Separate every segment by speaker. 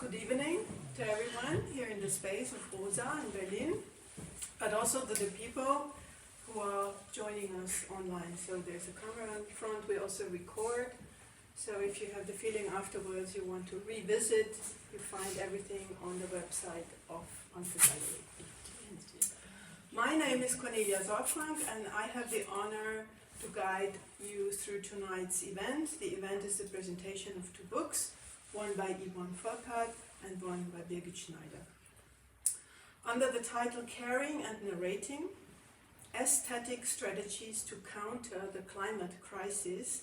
Speaker 1: Good evening to everyone here in the space of Rosa in Berlin, but also to the people who are joining us online. So there's a camera in front, we also record. So if you have the feeling afterwards you want to revisit, you find everything on the website of panke.gallery. My name is Cornelia Solfrank and I have the honor to guide you through tonight's event. The event is the presentation of two books, one by Yvonne Volkart and one by Birgit Schneider. Under the title Caring and Narrating, Aesthetic Strategies to Counter the Climate Crisis,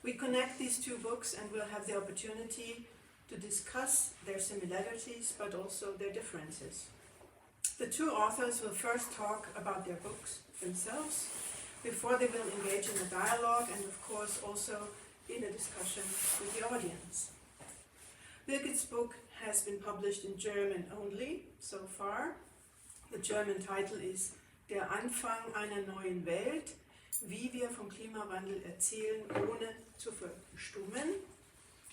Speaker 1: we connect these two books and we'll have the opportunity to discuss their similarities but also their differences. The two authors will first talk about their books themselves before they will engage in a dialogue and of course also in a discussion with the audience. Birgit's book has been published in German only so far. The German title is Der Anfang einer neuen Welt, wie wir vom Klimawandel erzählen, ohne zu verstummen.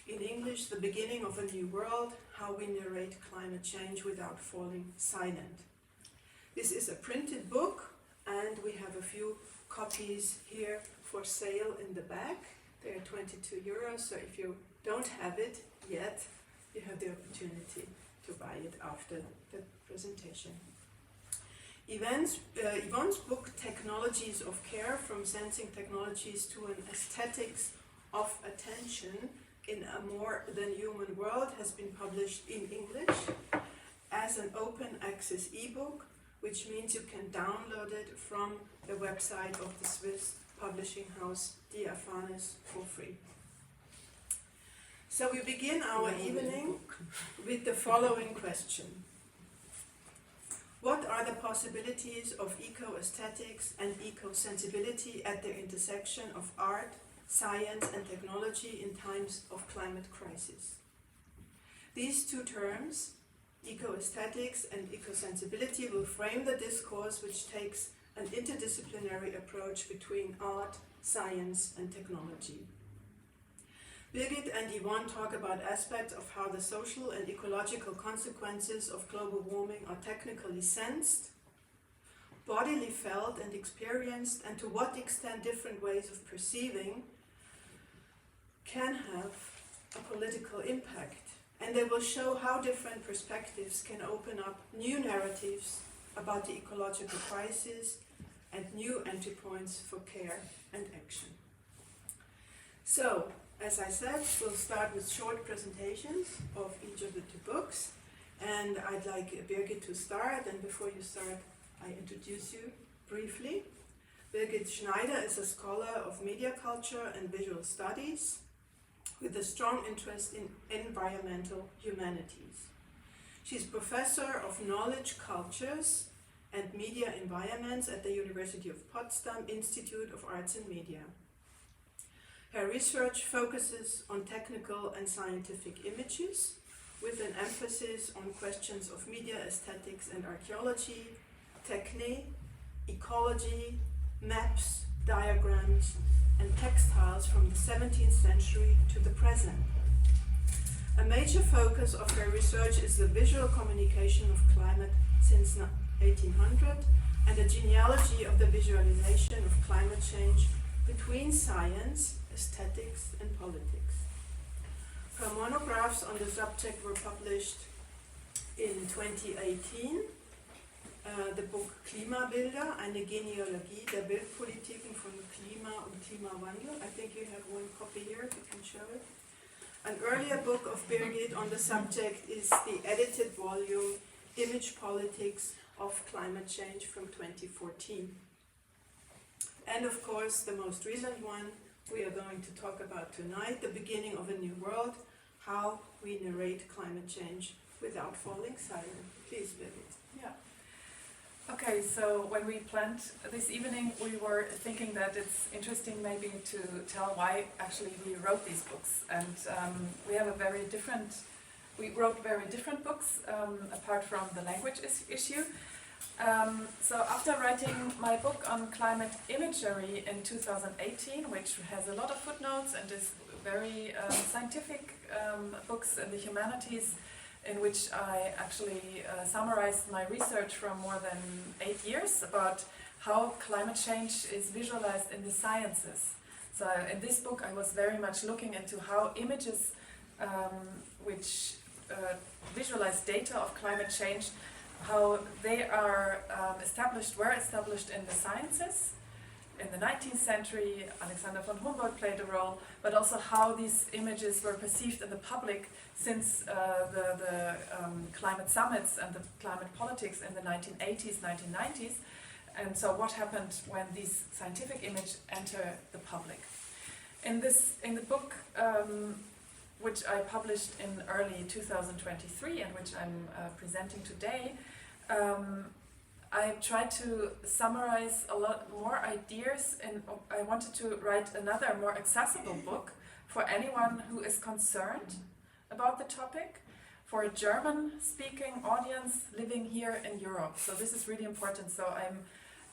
Speaker 1: In English, The Beginning of a New World, How We Narrate Climate Change Without Falling Silent. This is a printed book and we have a few copies here for sale in the back. They are 22 euros, so if you don't have it yet, you have the opportunity to buy it after the presentation. Yvonne's book, Technologies of Care, From Sensing Technologies to an Aesthetics of Attention in a More Than Human World, has been published in English as an open access ebook, which means you can download it from the website of the Swiss publishing house Diaphanes for free. So we begin our evening with the following question. What are the possibilities of ecoaesthetics and ecosensibility at the intersection of art, science and technology in times of climate crisis? These two terms, ecoaesthetics and ecosensibility, will frame the discourse which takes an interdisciplinary approach between art, science and technology. Birgit and Yvonne talk about aspects of how the social and ecological consequences of global warming are technically sensed, bodily felt and experienced, and to what extent different ways of perceiving can have a political impact. And they will show how different perspectives can open up new narratives about the ecological crisis and new entry points for care and action. So, as I said, we'll start with short presentations of each of the two books, and I'd like Birgit to start, and before you start, I introduce you briefly. Birgit Schneider is a scholar of media culture and visual studies with a strong interest in environmental humanities. She's professor of knowledge cultures and media environments at the University of Potsdam Institute of Arts and Media. Her research focuses on technical and scientific images, with an emphasis on questions of media aesthetics and archaeology, technique, ecology, maps, diagrams, and textiles from the 17th century to the present. A major focus of her research is the visual communication of climate since 1800 and the genealogy of the visualization of climate change between science, aesthetics and politics. Her monographs on the subject were published in 2018. The book Klimabilder, eine Genealogie der Bildpolitiken von Klima und Klimawandel. I think you have one copy here, if you can show it. An earlier book of Birgit on the subject is the edited volume Image Politics of Climate Change from 2014. And of course, the most recent one we are going to talk about tonight, The Beginning of a New World, How We Narrate Climate Change Without Falling Silent. Please, Birgit.
Speaker 2: Yeah. Okay, so when we planned this evening, we were thinking that it's interesting maybe to tell why actually we wrote these books. And we wrote very different books apart from the language issue. So after writing my book on climate imagery in 2018, which has a lot of footnotes and is very scientific books in the humanities, in which I actually summarized my research from more than 8 years about how climate change is visualized in the sciences. So in this book I was very much looking into how images which visualize data of climate change, how they are were established in the sciences. In the 19th century, Alexander von Humboldt played a role, but also how these images were perceived in the public since the climate summits and the climate politics in the 1980s, 1990s. And so what happened when these scientific images enter the public. In the book, which I published in early 2023 and which I'm presenting today, I tried to summarize a lot more ideas, and I wanted to write another more accessible book for anyone who is concerned about the topic, for a German-speaking audience living here in Europe. So this is really important. So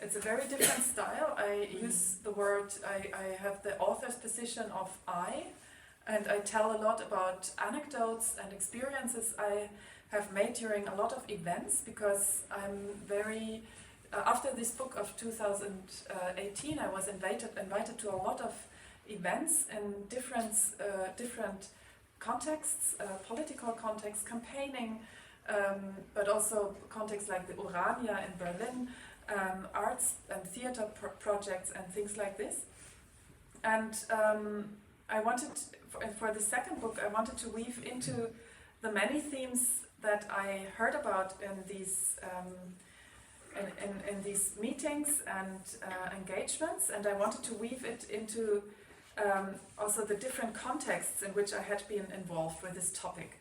Speaker 2: it's a very different style. I use the word, I have the author's position of I, and I tell a lot about anecdotes and experiences I have made during a lot of events, because I'm very, after this book of 2018, I was invited to a lot of events in different contexts, political contexts, campaigning, but also contexts like the Urania in Berlin, arts and theater projects and things like this. And I wanted, for the second book, I wanted to weave into the many themes that I heard about in these in these meetings and engagements, and I wanted to weave it into also the different contexts in which I had been involved with this topic,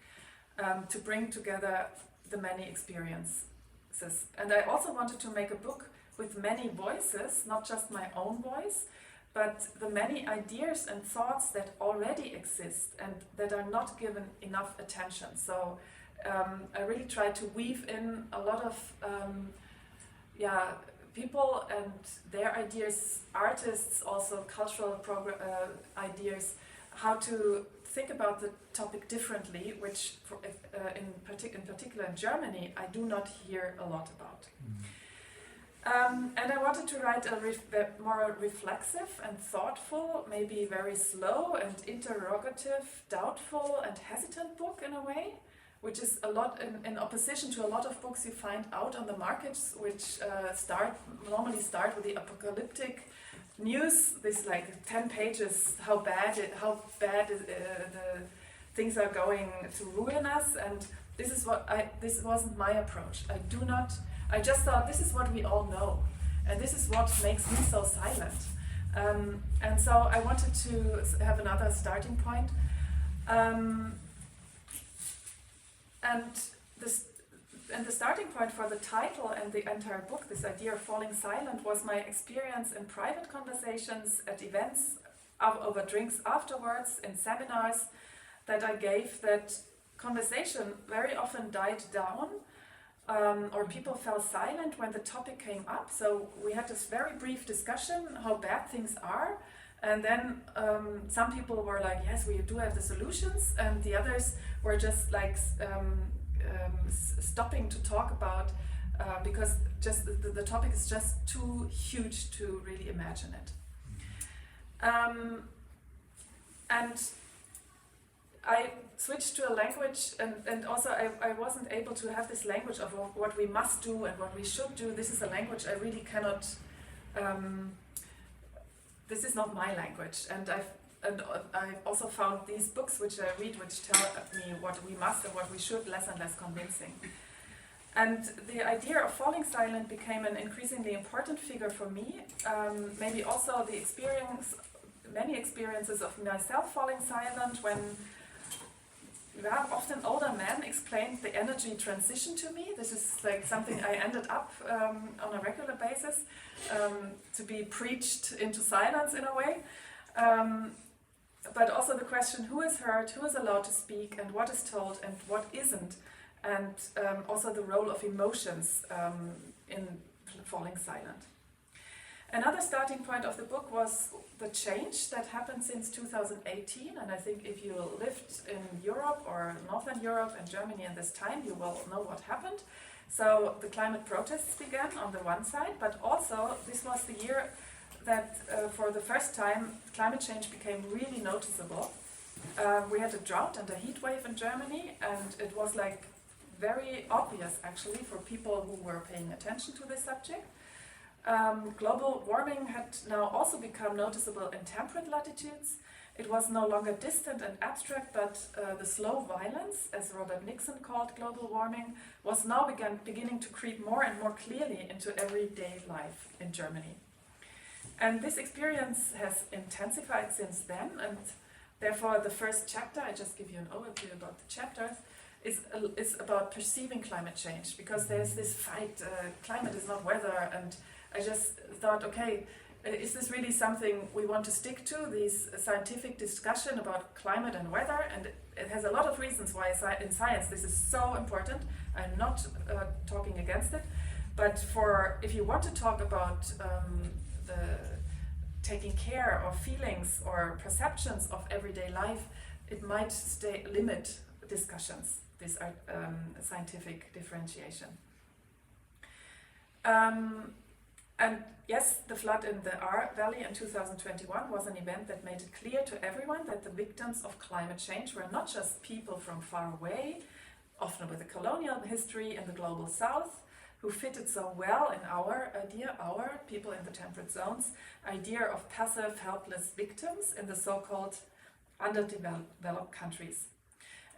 Speaker 2: to bring together the many experiences. And I also wanted to make a book with many voices, not just my own voice, but the many ideas and thoughts that already exist and that are not given enough attention. So I really try to weave in a lot of people and their ideas, artists, also cultural ideas, how to think about the topic differently, which in particular in Germany I do not hear a lot about. And I wanted to write a more reflexive and thoughtful, maybe very slow and interrogative, doubtful and hesitant book in a way, which is a lot in opposition to a lot of books you find out on the markets, which normally start with the apocalyptic news. This like 10 pages, how bad the things are going to ruin us, and this wasn't my approach. I just thought this is what we all know, and this is what makes me so silent. And so I wanted to have another starting point. And the starting point for the title and the entire book, this idea of falling silent, was my experience in private conversations, at events, over drinks afterwards, in seminars that I gave, that conversation very often died down, or people fell silent when the topic came up. So we had this very brief discussion how bad things are, and then some people were like, yes, we do have the solutions, and the others were just like stopping to talk about, because just the topic is just too huge to really imagine it. And I switched to a language, and also I wasn't able to have this language of what we must do and what we should do. This is a language I really cannot, this is not my language, and I've also found these books which I read, which tell me what we must and what we should, less and less convincing. And the idea of falling silent became an increasingly important figure for me. Maybe also the many experiences of myself falling silent when often older men explained the energy transition to me. This is like something I ended up on a regular basis, to be preached into silence in a way. But also the question, who is heard, who is allowed to speak, and what is told and what isn't, and also the role of emotions in falling silent. Another starting point of the book was the change that happened since 2018, and I think if you lived in Europe or Northern Europe and Germany in this time, you will know what happened. So the climate protests began on the one side, but also this was the year that for the first time climate change became really noticeable. We had a drought and a heat wave in Germany, and it was like very obvious actually for people who were paying attention to this subject. Global warming had now also become noticeable in temperate latitudes. It was no longer distant and abstract, but the slow violence, as Robert Nixon called global warming, was now beginning to creep more and more clearly into everyday life in Germany. And this experience has intensified since then, and therefore the first chapter, I just give you an overview about the chapters, is about perceiving climate change, because there's this fight, climate is not weather, and I just thought, okay, is this really something we want to stick to, this scientific discussion about climate and weather? And it has a lot of reasons why in science this is so important. I'm not talking against it, but if you want to talk about the taking care of feelings or perceptions of everyday life, it might limit discussions, this scientific differentiation. And yes, the flood in the Ahr Valley in 2021 was an event that made it clear to everyone that the victims of climate change were not just people from far away, often with a colonial history in the global south, who fitted so well in our people in the temperate zones, idea of passive, helpless victims in the so-called underdeveloped countries.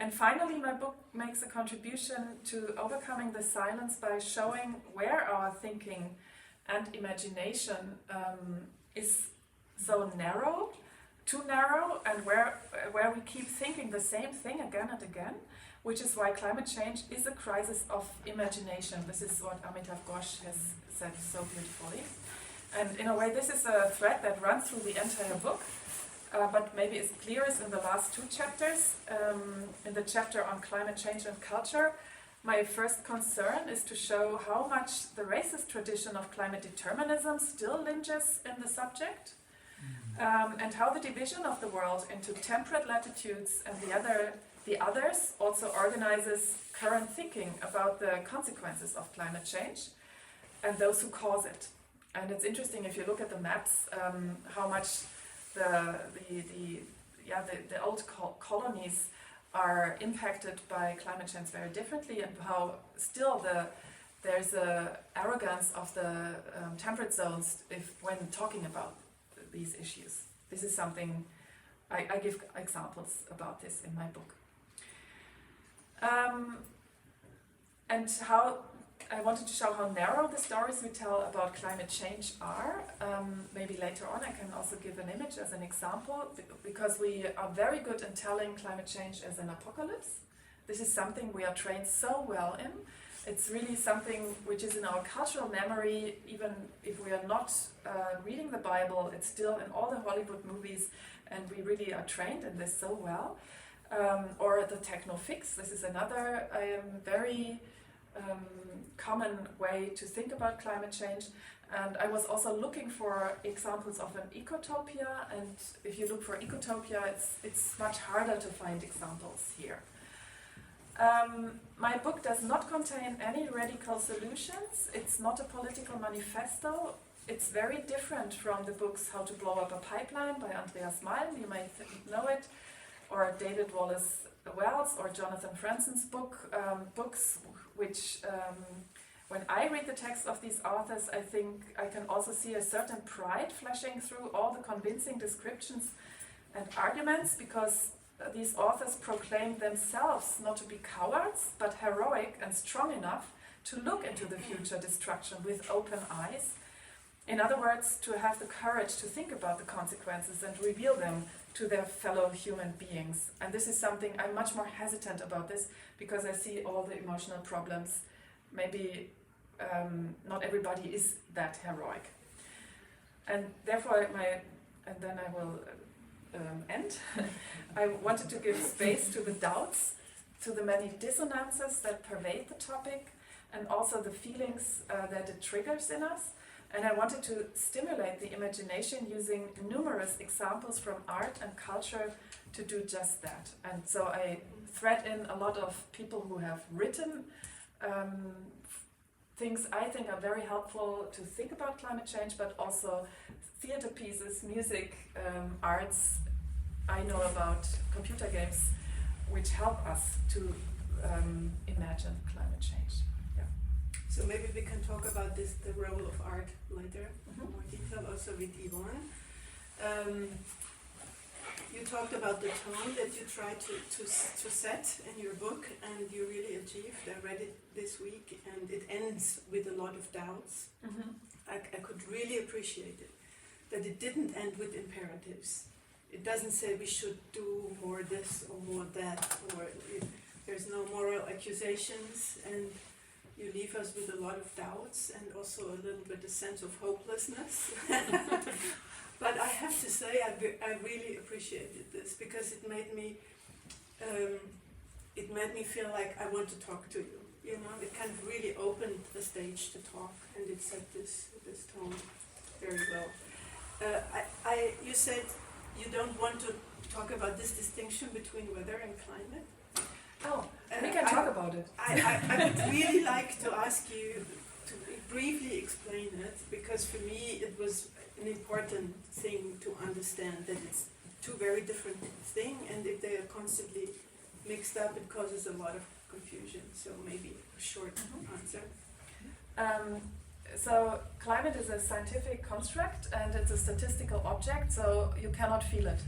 Speaker 2: And finally, my book makes a contribution to overcoming the silence by showing where our thinking and imagination is so narrow, too narrow, and where we keep thinking the same thing again and again, which is why climate change is a crisis of imagination. This is what Amitav Ghosh has said so beautifully. And in a way, this is a thread that runs through the entire book, but maybe it's clearest in the last two chapters. In the chapter on climate change and culture, my first concern is to show how much the racist tradition of climate determinism still lingers in the subject, and how the division of the world into temperate latitudes and the others also organizes current thinking about the consequences of climate change and those who cause it. And it's interesting if you look at the maps, how much the old colonies are impacted by climate change very differently, and how still there's a arrogance of the temperate zones when talking about these issues. This is something I give examples about this in my book. And how I wanted to show how narrow the stories we tell about climate change are. Maybe later on I can also give an image as an example, because we are very good in telling climate change as an apocalypse. This is something we are trained so well in. It's really something which is in our cultural memory, even if we are not reading the Bible, it's still in all the Hollywood movies, and we really are trained in this so well. Or the techno fix, this is another very common way to think about climate change. And I was also looking for examples of an ecotopia, and if you look for ecotopia, it's much harder to find examples here. My book does not contain any radical solutions. It's not a political manifesto. It's very different from the books How to Blow Up a Pipeline by Andreas Malm, you may know it, or David Wallace Wells or Jonathan Franson's books which, when I read the text of these authors, I think I can also see a certain pride flashing through all the convincing descriptions and arguments, because these authors proclaim themselves not to be cowards, but heroic and strong enough to look into the future destruction with open eyes. In other words, to have the courage to think about the consequences and reveal them to their fellow human beings. And this is something I'm much more hesitant about this, because I see all the emotional problems. Maybe not everybody is that heroic. And therefore, and then I will end. I wanted to give space to the doubts, to the many dissonances that pervade the topic, and also the feelings that it triggers in us, And I wanted to stimulate the imagination using numerous examples from art and culture to do just that. And so I thread in a lot of people who have written things I think are very helpful to think about climate change, but also theater pieces, music, arts. I know about computer games which help us to imagine climate change. Yeah.
Speaker 1: So maybe we can talk about this, the role of art later, in more detail, also with Yvonne. You talked about the tone that you try to set in your book, and you really achieved. I read it this week, and it ends with a lot of doubts. I could really appreciate it, that it didn't end with imperatives. It doesn't say we should do more this or more that, or there's no moral accusations, and you leave us with a lot of doubts and also a little bit a sense of hopelessness. But I have to say, I really appreciated this, because it made me feel like I want to talk to you. You know, it kind of really opened the stage to talk, and it set this tone very well. You said you don't want to talk about this distinction between weather and climate.
Speaker 2: Oh, we can talk about it.
Speaker 1: I would really like to ask you to briefly explain it, because for me it was an important thing to understand that it's two very different things, and if they are constantly mixed up, it causes a lot of confusion. So maybe a short answer.
Speaker 2: So climate is a scientific construct, and it's a statistical object, so you cannot feel it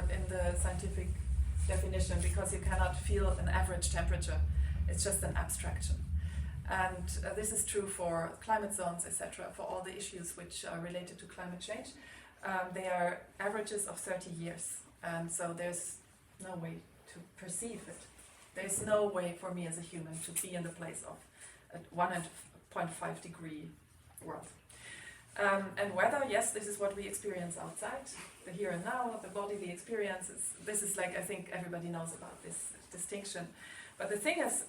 Speaker 2: in the scientific definition, because you cannot feel an average temperature. It's just an abstraction. And this is true for climate zones, etc., for all the issues which are related to climate change. They are averages of 30 years, and so there's no way to perceive it. There's no way for me as a human to be in the place of a 1.5 degree world. And weather, yes, this is what we experience outside, the here and now, the bodily experiences. This is like, I think everybody knows about this distinction. But the thing is,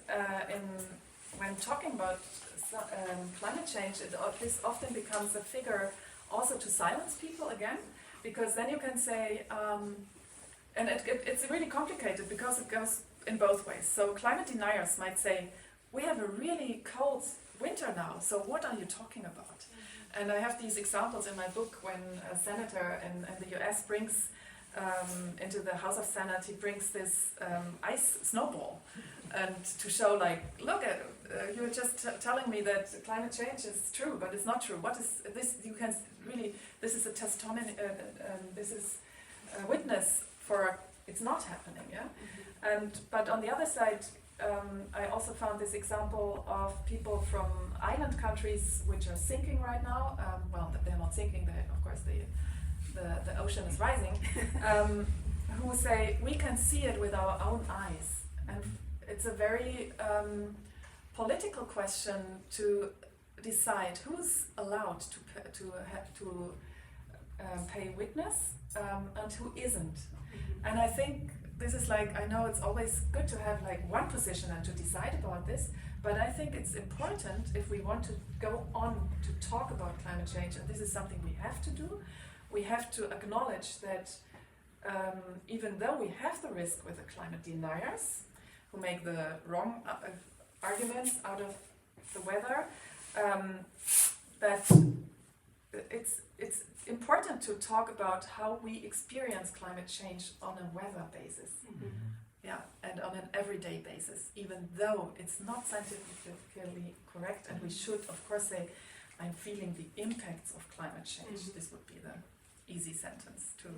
Speaker 2: when talking about climate change, this often becomes a figure also to silence people again, because then you can say, and it's really complicated because it goes in both ways. So climate deniers might say, we have a really cold winter now, so what are you talking about? And I have these examples in my book when a senator in the US brings into the House of Senate, he brings this ice snowball, and to show like, look at you're just telling me that climate change is true, but it's not true. What is this? You can really, this is a testimony, this is a witness for it's not happening, yeah. But on the other side, I also found this example of people from island countries which are sinking right now. Well, they're not sinking. Of course, the ocean is rising. Who say we can see it with our own eyes, and it's a very political question to decide who's allowed to pay witness and who isn't. And I think this is like, I know it's always good to have like one position and to decide about this, but I think it's important if we want to go on to talk about climate change, and this is something we have to do, we have to acknowledge that even though we have the risk with the climate deniers, who make the wrong arguments out of the weather, that it's important to talk about how we experience climate change on a weather basis. Yeah, and on an everyday basis, even though it's not scientifically correct, and we should, of course, say, I'm feeling the impacts of climate change. This would be the easy sentence to,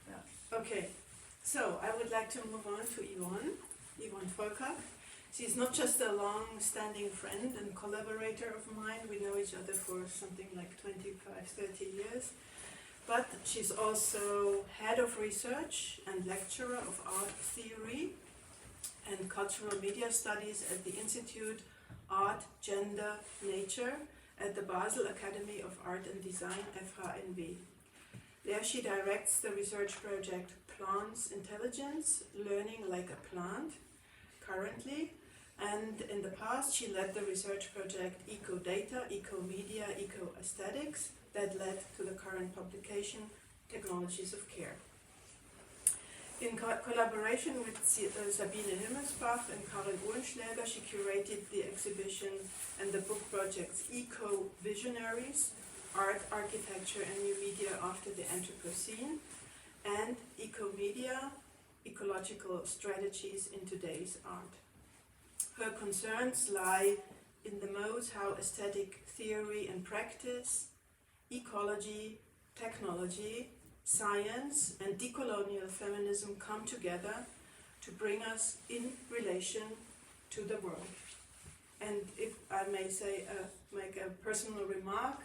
Speaker 2: yeah.
Speaker 1: Okay, so I would like to move on to Yvonne Volkart. She's not just a long-standing friend and collaborator of mine. We know each other for something like 25, 30 years. But she's also head of research and lecturer of art theory and cultural media studies at the Institute Art, Gender, Nature at the Basel Academy of Art and Design, FHNW. There she directs the research project Plants Intelligence, Learning Like a Plant, currently, And in the past, she led the research project Eco-Data, Eco-Media, Ecoaesthetics that led to the current publication, Technologies of Care. In collaboration with Sabine Himmelsbach and Karin Uhlenschläger, she curated the exhibition and the book projects Eco-Visionaries, Art, Architecture and New Media After the Anthropocene, and Eco-Media, Ecological Strategies in Today's Art. Her concerns lie in the modes how aesthetic theory and practice, ecology, technology, science and decolonial feminism come together to bring us in relation to the world. And if I may say, make a personal remark,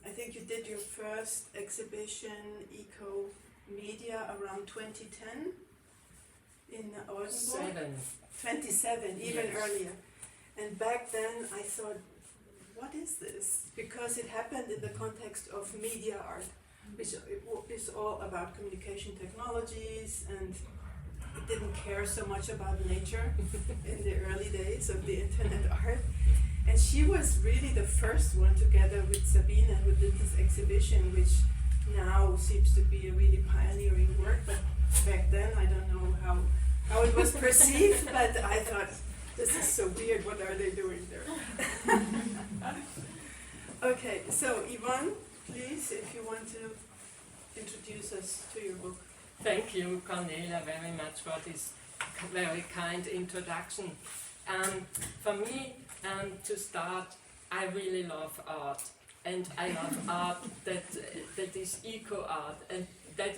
Speaker 1: I think you did your first exhibition, Eco-Media, around 2010 in Oldenburg. 27, even
Speaker 3: yes.
Speaker 1: Earlier. And back then I thought, what is this? Because it happened in the context of media art, which is all about communication technologies, and it didn't care so much about nature in the early days of the internet art. And she was really the first one, together with Sabine, who did this exhibition, which now seems to be a really pioneering work, but back then I don't know how it was perceived, but I thought, this is so weird, what are they doing there? Okay, so Yvonne, please, if you want to introduce us to your book.
Speaker 3: Thank you, Cornelia, very much for this very kind introduction. For me, to start, I really love art, and I love art that is eco art, and that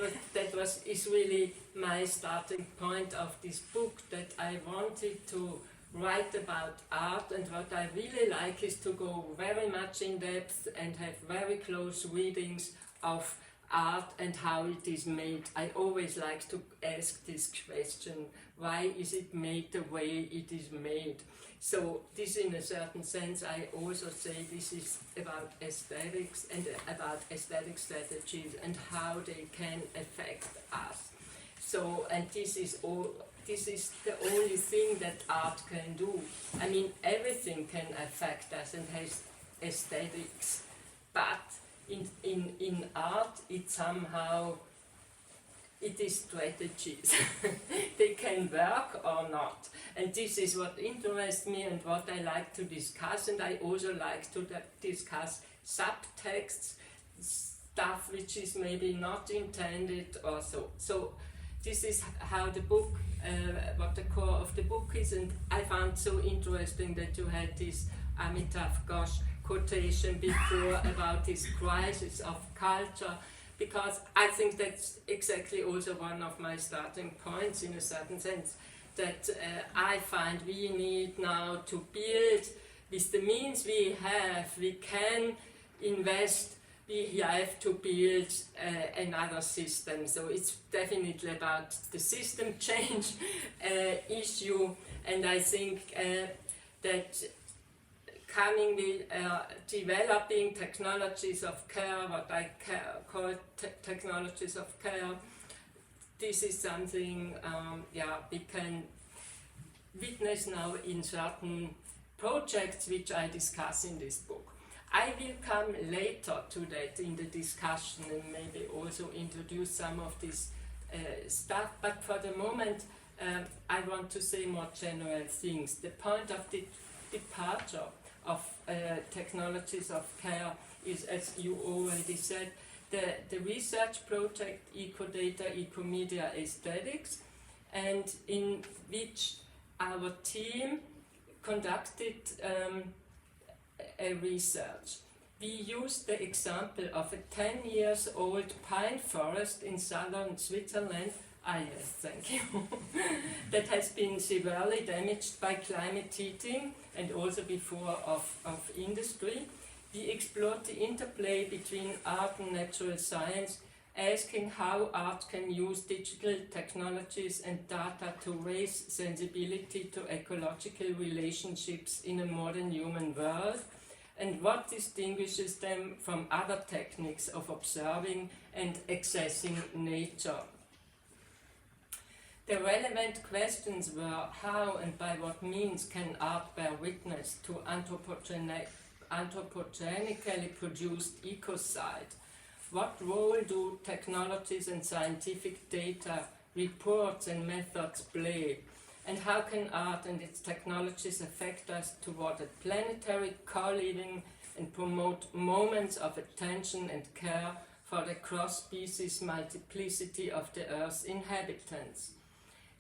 Speaker 3: is really my starting point of this book, that I wanted to write about art, and what I really like is to go very much in depth and have very close readings of art and how it is made. I always like to ask this question, why is it made the way it is made? So this, in a certain sense, I also say this is about aesthetics and about aesthetic strategies and how they can affect us. So, and this is the only thing that art can do. I mean, everything can affect us and has aesthetics, but in art, it somehow, it is strategies. They can work or not. And this is what interests me and what I like to discuss. And I also like to discuss subtexts, stuff which is maybe not intended or so. So this is how the book, what the core of the book is. And I found so interesting that you had this Amitav Ghosh quotation before about this crisis of culture, because I think that's exactly also one of my starting points in a certain sense, that I find we need now to build with the means we have, we can invest, we have to build another system. So it's definitely about the system change issue, and I think that coming with developing technologies of care, what I call technologies of care, this is something we can witness now in certain projects which I discuss in this book. I will come later to that in the discussion and maybe also introduce some of this stuff, but for the moment I want to say more general things. The point of the departure of technologies of care is, as you already said, the research project Eco-Data, Eco-Media Aesthetics, and in which our team conducted a research. We used the example of a 10-year-old pine forest in southern Switzerland, yes, thank you, that has been severely damaged by climate heating and also before of industry. We explored the interplay between art and natural science, asking how art can use digital technologies and data to raise sensibility to ecological relationships in a modern human world, and what distinguishes them from other techniques of observing and accessing nature. The relevant questions were how and by what means can art bear witness to anthropogenically produced ecocide? What role do technologies and scientific data, reports and methods play? And how can art and its technologies affect us toward a planetary co-living and promote moments of attention and care for the cross-species multiplicity of the Earth's inhabitants?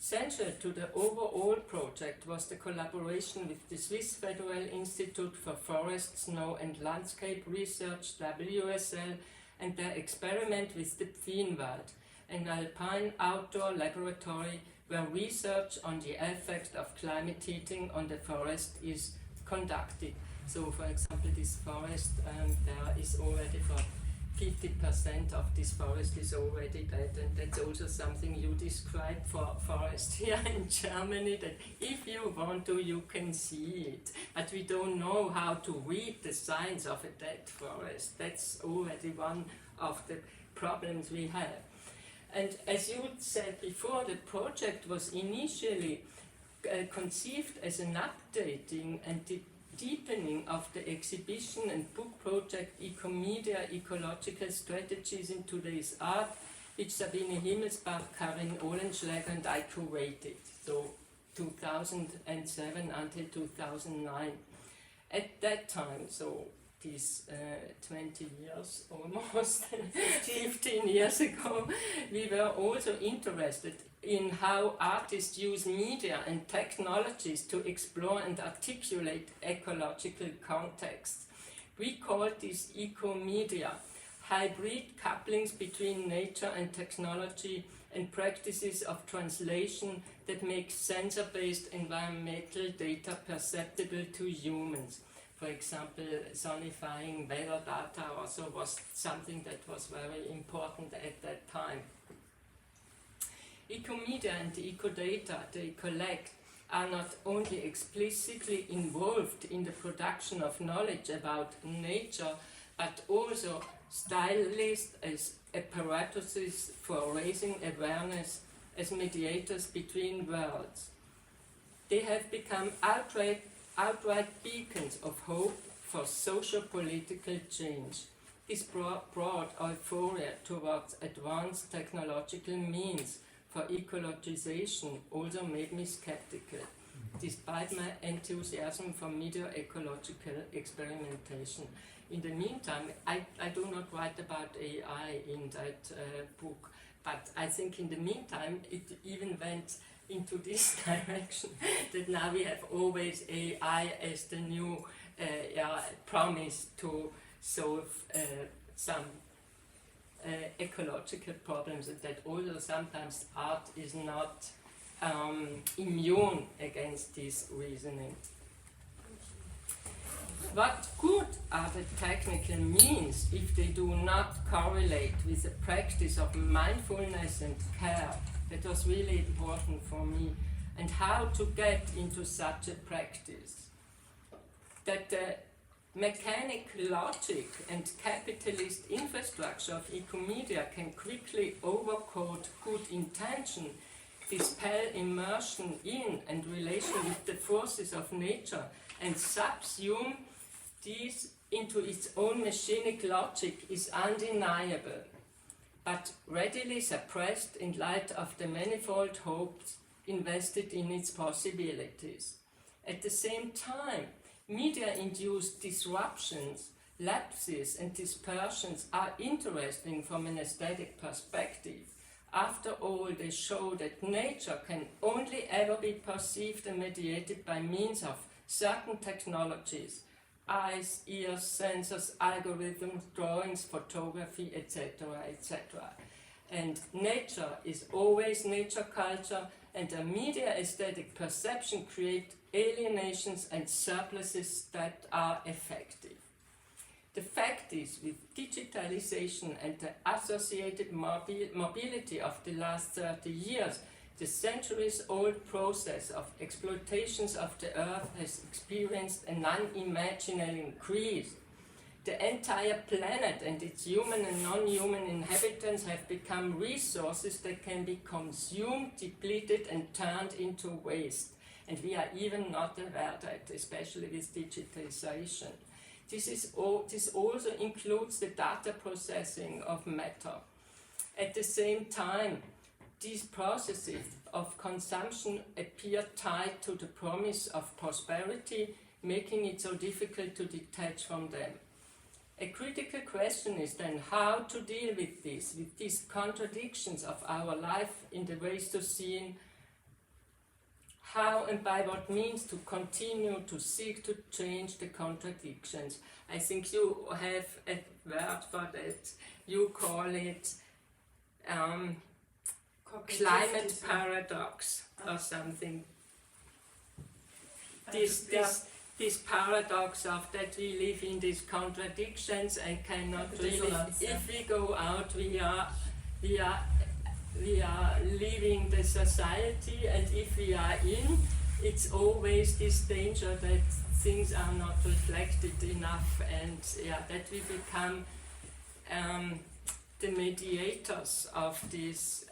Speaker 3: Central to the overall project was the collaboration with the Swiss Federal Institute for Forest, Snow and Landscape Research, WSL, and their experiment with the Pfienwald, an alpine outdoor laboratory where research on the effect of climate heating on the forest is conducted. So, for example, this forest, there is already for 50% of this forest is already dead, and that's also something you describe for forest here in Germany, that if you want to, you can see it. But we don't know how to read the signs of a dead forest. That's already one of the problems we have. And as you said before, the project was initially conceived as an updating and deepening of the exhibition and book project Ecomedia, Ecological Strategies in Today's Art, which Sabine Himmelsbach, Karin Ohlenschläger and I curated, so 2007 until 2009. At that time, so these 20 years almost, 15 years ago, we were also interested in how artists use media and technologies to explore and articulate ecological contexts. We call this ecomedia, hybrid couplings between nature and technology and practices of translation that make sensor-based environmental data perceptible to humans. For example, sonifying weather data also was something that was very important at that time. Ecomedia and the ecodata they collect are not only explicitly involved in the production of knowledge about nature, but also stylized as apparatuses for raising awareness as mediators between worlds. They have become outright beacons of hope for socio-political change. This broad euphoria towards advanced technological means for ecologization also made me skeptical, despite my enthusiasm for media ecological experimentation. In the meantime, I do not write about AI in that book, but I think in the meantime it even went into this direction, that now we have always AI as the new promise to solve some ecological problems, and that although sometimes art is not immune against this reasoning. What good are the technical means if they do not correlate with the practice of mindfulness and care? That was really important for me, and how to get into such a practice. That the mechanic logic and capitalist infrastructure of ecomedia can quickly overcode good intention, dispel immersion in and relation with the forces of nature, and subsume these into its own machinic logic is undeniable, but readily suppressed in light of the manifold hopes invested in its possibilities. At the same time, media-induced disruptions, lapses and dispersions are interesting from an aesthetic perspective. After all, they show that nature can only ever be perceived and mediated by means of certain technologies, eyes, ears, sensors, algorithms, drawings, photography, etc., etc. And nature is always nature culture, and a media aesthetic perception creates alienations and surpluses that are effective. The fact is, with digitalization and the associated mobility of the last 30 years, the centuries-old process of exploitations of the earth has experienced an unimaginable increase. The entire planet and its human and non-human inhabitants have become resources that can be consumed, depleted and turned into waste. And we are even not aware that, especially with digitalization. This also includes the data processing of matter. At the same time, these processes of consumption appear tied to the promise of prosperity, making it so difficult to detach from them. A critical question is then how to deal with these contradictions of our life in the ways to seeing, how and by what means to continue to seek to change the contradictions. I think you have a word for that. You call it climate paradox or something. This paradox of that we live in these contradictions and cannot really. If we go out, we are leaving the society, and if we are in, it's always this danger that things are not reflected enough, and that we become the mediators of this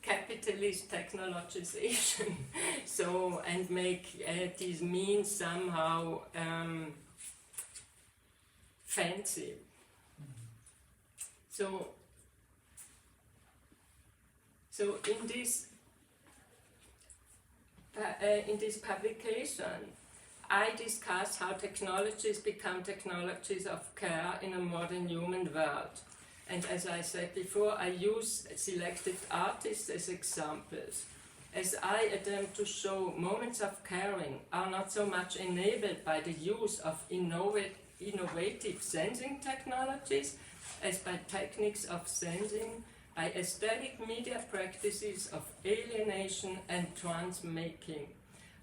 Speaker 3: capitalist technologization. So, and make these means somehow fancy. So in this publication, I discuss how technologies become technologies of care in a modern human world. And as I said before, I use selected artists as examples. As I attempt to show, moments of caring are not so much enabled by the use of innovative sensing technologies as by techniques of sensing, by aesthetic media practices of alienation and trans-making.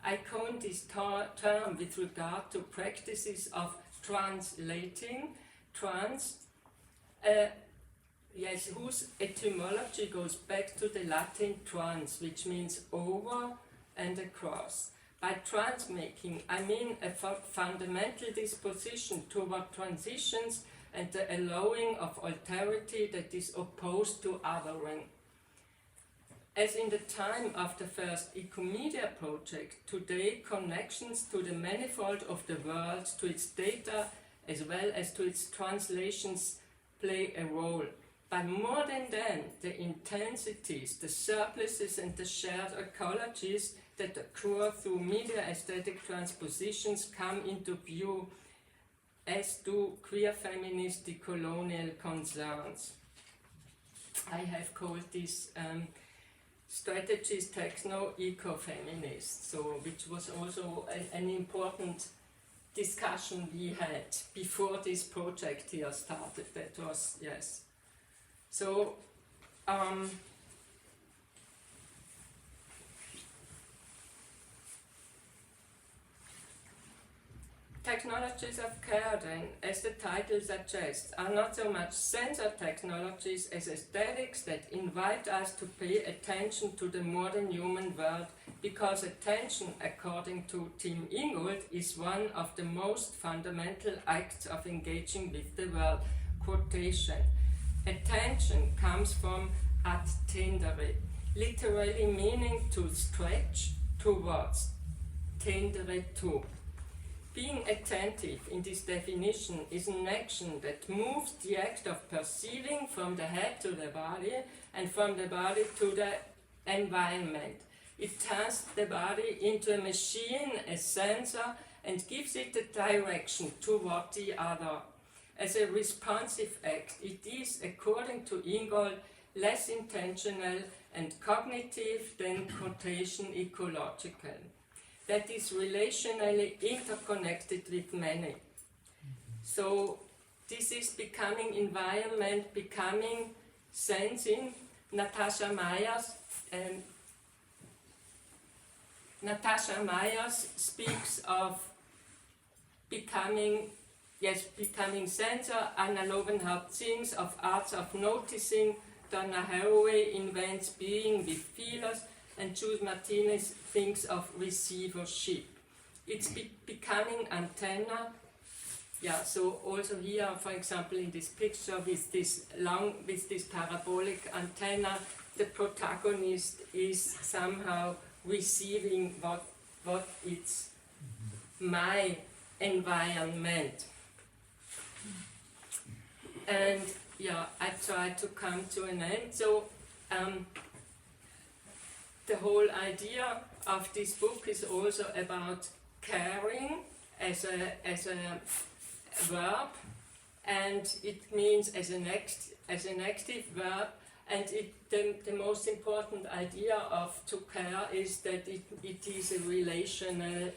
Speaker 3: I coin this term with regard to practices of translating, whose etymology goes back to the Latin trans, which means over and across. By trans-making, I mean a fundamental disposition toward transitions and the allowing of alterity that is opposed to othering. As in the time of the first Ecomedia project, today connections to the manifold of the world, to its data as well as to its translations play a role. But more than the intensities, the surpluses and the shared ecologies that occur through media aesthetic transpositions come into view, as do queer feminist decolonial concerns. I have called these strategies techno-ecofeminist, which was also an important discussion we had before this project here started. That was, yes. So, technologies of care, then, as the title suggests, are not so much sensor technologies as aesthetics that invite us to pay attention to the modern human world, because attention, according to Tim Ingold, is one of the most fundamental acts of engaging with the world. Quotation. Attention comes from attendere, literally meaning to stretch towards, tendere to. Being attentive in this definition is an action that moves the act of perceiving from the head to the body and from the body to the environment. It turns the body into a machine, a sensor, and gives it a direction toward the other. As a responsive act, it is, according to Ingold, less intentional and cognitive than quotation ecological. That is relationally interconnected with many. So this is becoming environment, becoming sensing. Natasha Myers speaks of becoming sensor, Anna Lovenhaupt thinks of arts of noticing, Donna Haraway invents being with feelers, and Jules Martinez thinks of receivership. it's becoming antenna. Yeah, so also here, for example, in this picture with this parabolic antenna, the protagonist is somehow receiving what it's my environment. And yeah, I try to come to an end. So the whole idea of this book is also about caring as a verb, and it means as an active verb. And the most important idea of to care is that it is a relational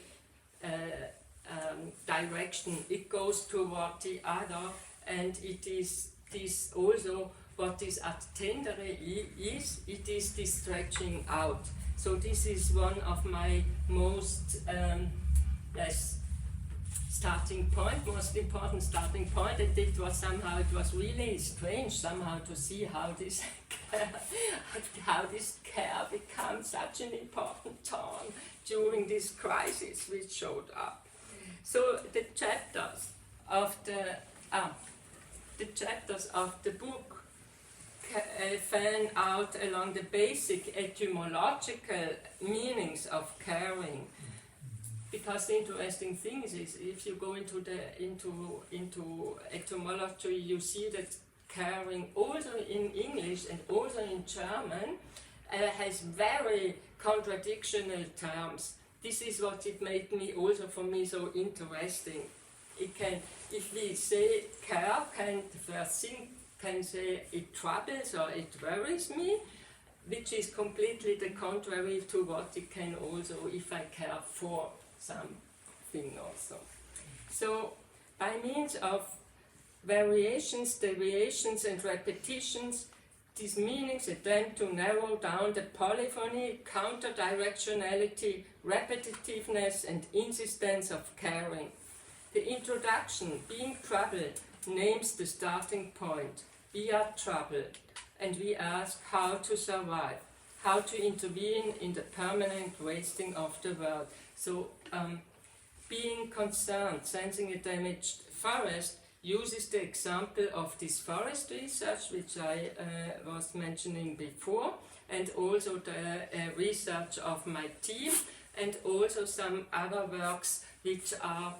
Speaker 3: direction. It goes toward the other, and it is this also what this attendere is. It is this stretching out. So this is one of my most most important starting point, and it was really strange somehow to see how this care becomes such an important term during this crisis which showed up. So the chapters of the book fan out along the basic etymological meanings of caring. Because the interesting thing is if you go into etymology, you see that caring also in English and also in German has very contradictional terms. This is what it made me also for me so interesting. If we say care, the first thing can say it troubles or it worries me, which is completely the contrary to what it can also if I care for something also. So by means of variations, deviations and repetitions, these meanings attempt to narrow down the polyphony, counter-directionality, repetitiveness and insistence of caring. The introduction, being troubled, names the starting point. We are troubled, and we ask how to survive, how to intervene in the permanent wasting of the world. So, being concerned, sensing a damaged forest, uses the example of this forest research, which I was mentioning before, and also the research of my team, and also some other works which are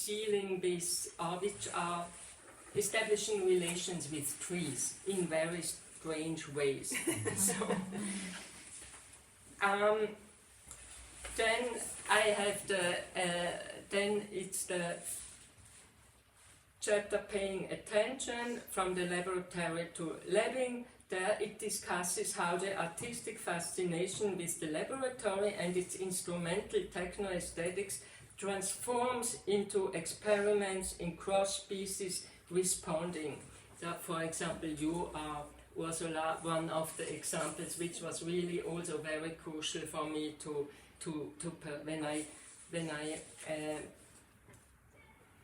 Speaker 3: dealing with, or which are establishing relations with trees in very strange ways. So, then I have then it's the chapter paying attention from the laboratory to living. There it discusses how the artistic fascination with the laboratory and its instrumental techno-aesthetics transforms into experiments in cross-species responding. So, for example, you are, Ursula, one of the examples which was really also very crucial for me when I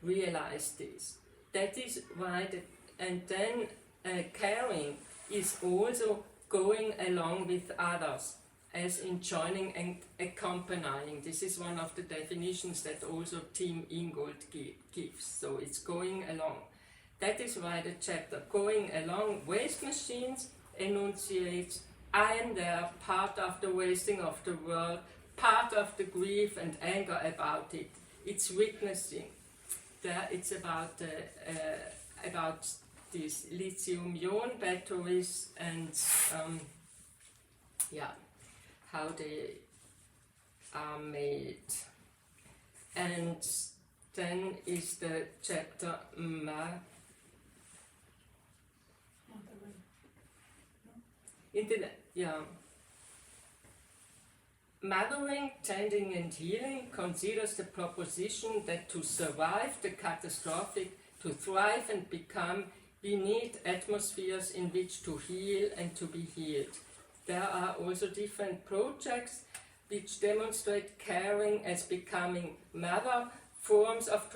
Speaker 3: realized this. That is why, and then caring is also going along with others, as in joining and accompanying. This is one of the definitions that also Team Ingold gives. So it's going along. That is why the chapter Going Along Waste Machines enunciates, I am there, part of the wasting of the world, part of the grief and anger about it. It's witnessing. There it's about these lithium-ion batteries and how they are made. And then is the chapter Mothering, Tending and Healing considers the proposition that to survive the catastrophic, to thrive and become, we need atmospheres in which to heal and to be healed. There are also different projects which demonstrate caring as becoming mother, forms of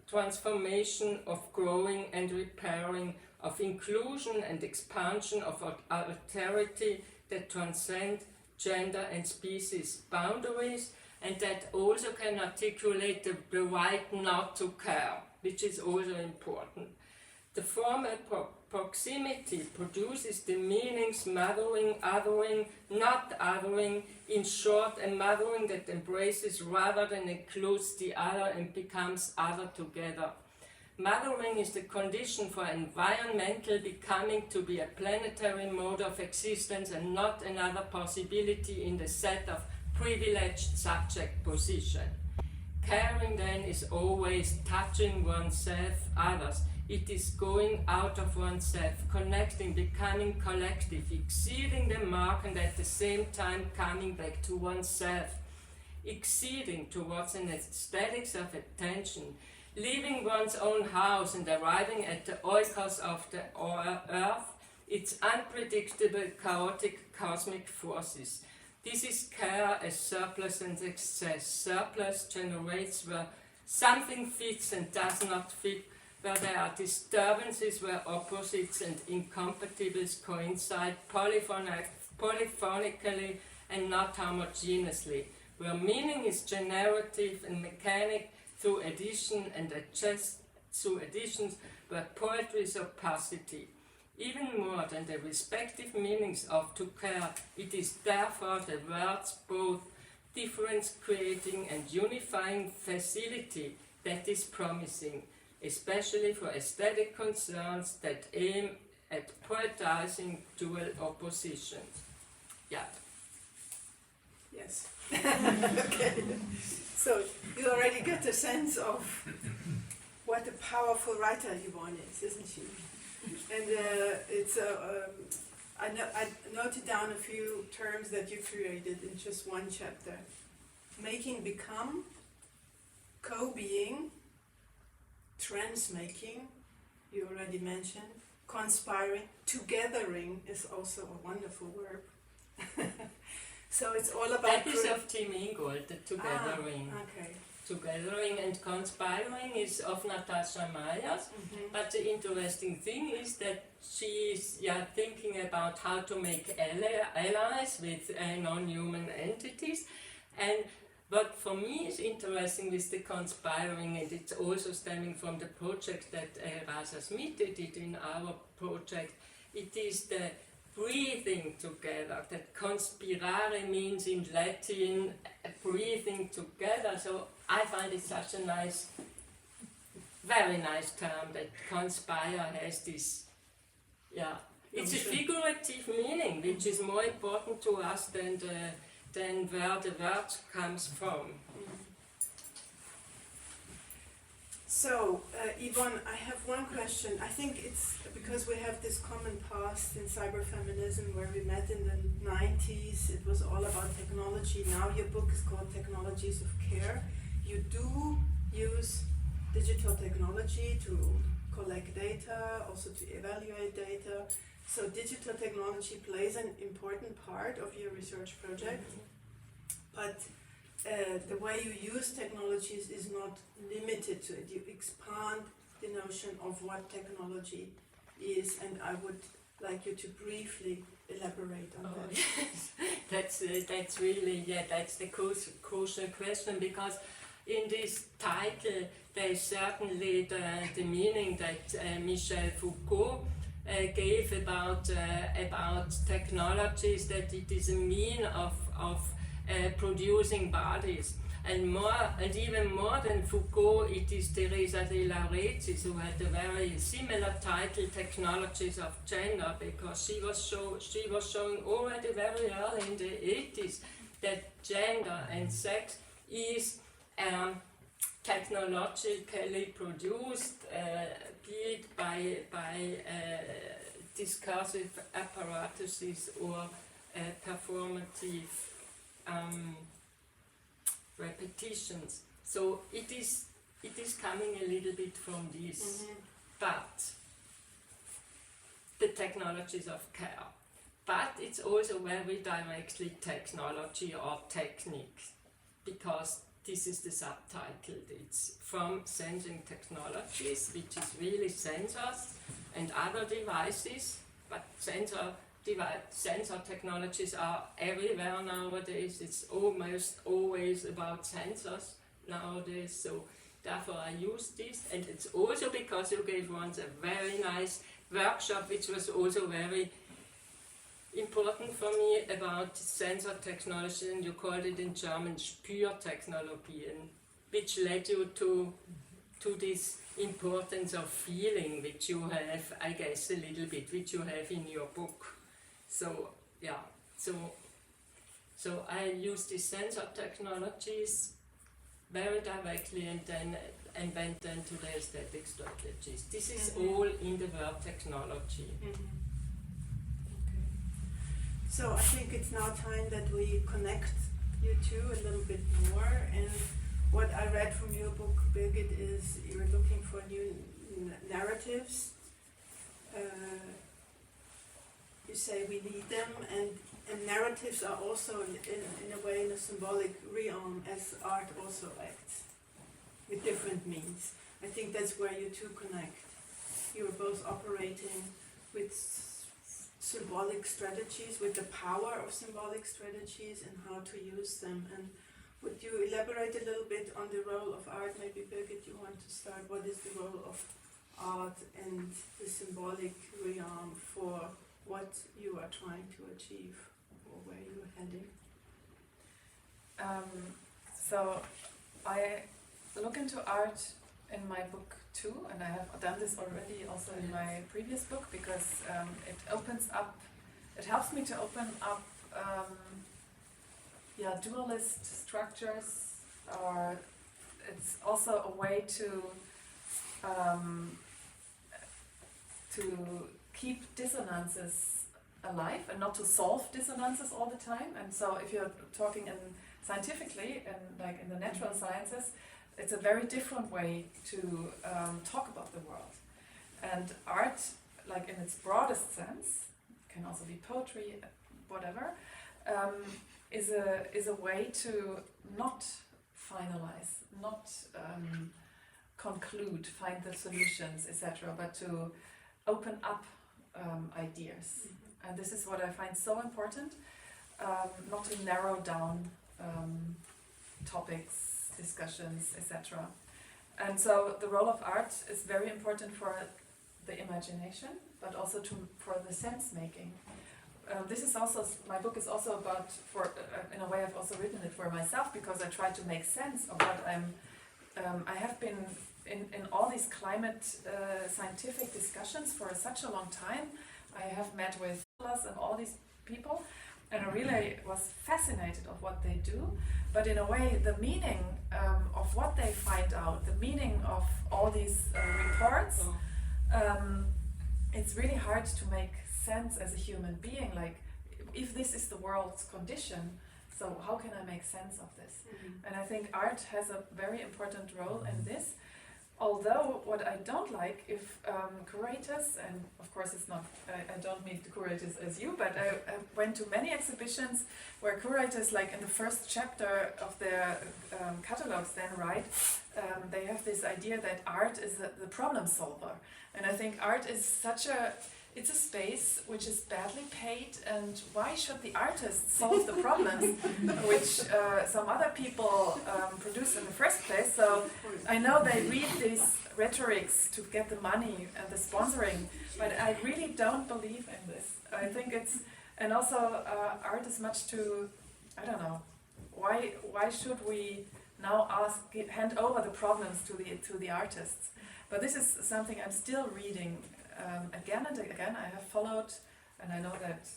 Speaker 3: transformation, of growing and repairing, of inclusion and expansion, of alterity that transcend gender and species boundaries, and that also can articulate the right not to care, which is also important. The formal proximity produces the meanings mothering, othering, not othering, in short, a mothering that embraces rather than includes the other and becomes other together. Mothering is the condition for environmental becoming to be a planetary mode of existence and not another possibility in the set of privileged subject position. Caring then is always touching oneself, others. It is going out of oneself, connecting, becoming collective, exceeding the mark and at the same time coming back to oneself, exceeding towards an aesthetics of attention, leaving one's own house and arriving at the oikos of the earth, its unpredictable, chaotic, cosmic forces. This is care as surplus and excess. Surplus generates where something fits and does not fit, where there are disturbances, where opposites and incompatibles coincide polyphonically and not homogeneously, where meaning is generative and mechanic through addition and adjust through additions, where poetry is opacity. Even more than the respective meanings of to care, it is therefore the words both difference creating and unifying facility that is promising, especially for aesthetic concerns that aim at poetizing dual oppositions. Yeah.
Speaker 1: Yes. Okay. So you already get a sense of what a powerful writer Yvonne is, isn't she? And I noted down a few terms that you created in just one chapter. Making become, co-being, trans-making, you already mentioned, conspiring, togethering is also a wonderful verb. So it's all about...
Speaker 3: That is of Tim Ingold, the togethering.
Speaker 1: Okay.
Speaker 3: Togethering and conspiring is of Natasha Myers, but the interesting thing is that she is thinking about how to make allies with non-human entities. And what for me is interesting with the conspiring, and it's also stemming from the project that Rasa Smith did in our project, it is the breathing together. That conspirare means in Latin breathing together. So I find it such a nice, very nice term that conspire has this, it's a figurative meaning, which is more important to us than where the word comes from.
Speaker 1: So, Yvonne, I have one question. I think it's because we have this common past in cyberfeminism where we met in the 90s. It was all about technology. Now your book is called Technologies of Care. You do use digital technology to collect data, also to evaluate data. So digital technology plays an important part of your research project. But the way you use technologies is not limited to it. You expand the notion of what technology is, and I would like you to briefly elaborate on that.
Speaker 3: Yes. That's really, that's the crucial question, because in this title there is certainly the meaning that Michel Foucault gave about technologies, that it is a mean of producing bodies, and even more than Foucault, it is Teresa de la Recis who had a very similar title, Technologies of Gender, because she was showing already very early in the 80s that gender and sex is technologically produced, be it by discursive apparatuses or performative repetitions. So it is coming a little bit from this, but the technologies of care. But it's also very directly technology or technique, because this is the subtitle. It's from sensing technologies, which is really sensors and other devices, but sensor sensor technologies are everywhere nowadays. It's almost always about sensors nowadays, so therefore I use this. And it's also because you gave once a very nice workshop, which was also very important for me, about sensor technology, and you called it in German Spürtechnologie, which led you to this importance of feeling, which you have, I guess, a little bit, which you have in your book. So yeah, so I use these sensor technologies very directly, and went then to the aesthetic strategies. This is all in the word technology.
Speaker 1: So I think it's now time that we connect you two a little bit more. And what I read from your book, Birgit, is you're looking for new narratives. You say we need them, and narratives are also in a way in a symbolic realm, as art also acts with different means. I think that's where you two connect. You are both operating with symbolic strategies, with the power of symbolic strategies and how to use them. And would you elaborate a little bit on the role of art? Maybe Birgit, you want to start. What is the role of art and the symbolic realm for what you are trying to achieve, or where you are heading?
Speaker 2: So I look into art in my book too, and I have done this already also in my previous book, because it opens up, it helps me to open up dualist structures, or it's also a way to keep dissonances alive and not to solve dissonances all the time. And so if you're talking scientifically and like in the natural sciences, it's a very different way to talk about the world. And art, like in its broadest sense, can also be poetry, whatever, is a way to not finalize, not conclude, find the solutions, etc., but to open up ideas. And this is what I find so important, not to narrow down topics, discussions, etc. And so the role of art is very important for the imagination, but also for the sense making. This is also, my book is also about, in a way I've also written it for myself, because I try to make sense of what I have been in all these climate scientific discussions for such a long time. I have met with and all these people, and I really was fascinated of what they do. But in a way, the meaning of what they find out, the meaning of all these reports, it's really hard to make sense as a human being. Like, if this is the world's condition, so how can I make sense of this? And I think art has a very important role in this. Although what I don't like, if curators, and of course it's not, I don't mean the curators as you, but I went to many exhibitions where curators, like in the first chapter of their catalogs then write, they have this idea that art is the problem solver. And I think art is it's a space which is badly paid, and why should the artist solve the problems which some other people produce in the first place? So I know they read these rhetorics to get the money and the sponsoring, but I really don't believe in this. I think and also art is much too, I don't know, why should we now hand over the problems to the artists? But this is something I'm still reading again and again. I have followed, and I know that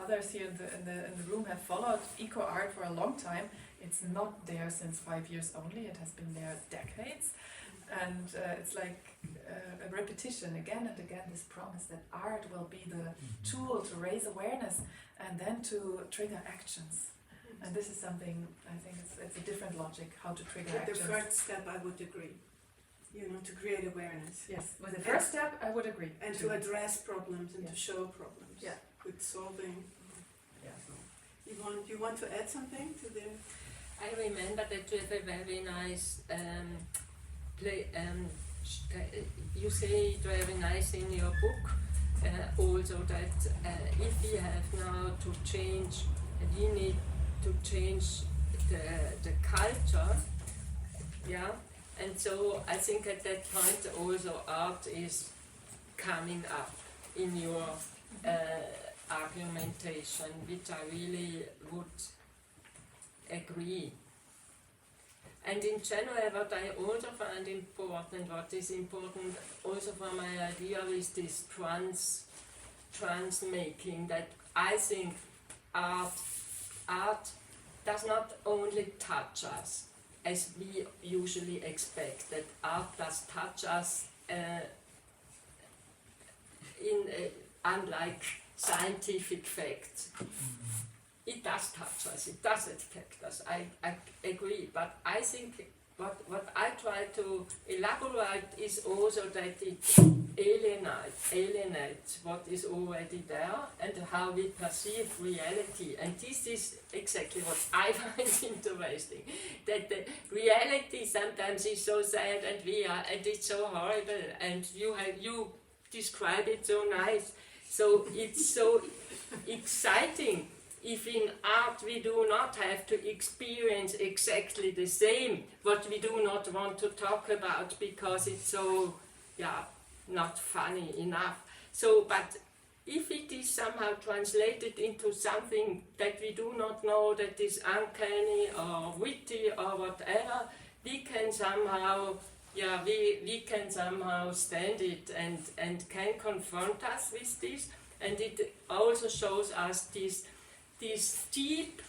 Speaker 2: others here in the room have followed eco art for a long time. It's not there since 5 years only. It has been there decades, and it's like a repetition again and again. This promise that art will be the tool to raise awareness and then to trigger actions. And this is something, I think it's a different logic how to trigger actions.
Speaker 1: The first step, I would agree. To create awareness.
Speaker 2: Yes, with the first step, I would agree.
Speaker 1: And to address problems and to show problems.
Speaker 2: Yeah.
Speaker 1: With solving.
Speaker 2: Yeah.
Speaker 1: Yvonne, do you want to add something to the...
Speaker 3: I remember that you have a very nice play. You say it very nice in your book also that if we have now to change, we need to change the culture, yeah, and so I think at that point also art is coming up in your argumentation, which I really would agree. And in general, what I also find important, what is important also for my idea is this trans making, that I think art does not only touch us as we usually expect, that art does touch us unlike scientific facts. It does touch us, it does affect us, I agree, but I think what I try to elaborate is also that it alienates what is already there and how we perceive reality. And this is exactly what I find interesting, that the reality sometimes is so sad and and it's so horrible, and you describe it so nice, so it's so exciting. If in art we do not have to experience exactly the same, what we do not want to talk about because it's so, not funny enough. So, but if it is somehow translated into something that we do not know, that is uncanny or witty or whatever, we can somehow, we can somehow stand it and can confront us with this, and it also shows us this deep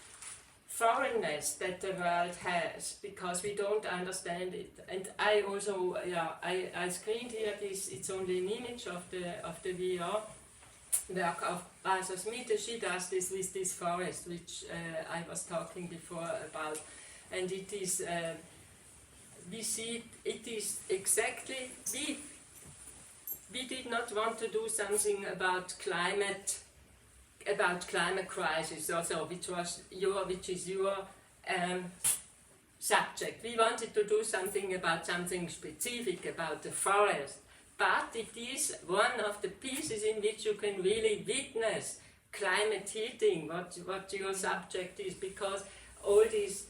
Speaker 3: foreignness that the world has, because we don't understand it. And I also, I screened here this, it's only an image of the VR work of Barbara Smith. She does this with this forest, which I was talking before about. And it is, we see, it is exactly, we did not want to do something about climate crisis also, which is your subject. We wanted to do something about something specific about the forest, but it is one of the pieces in which you can really witness climate heating, what your subject is, because all these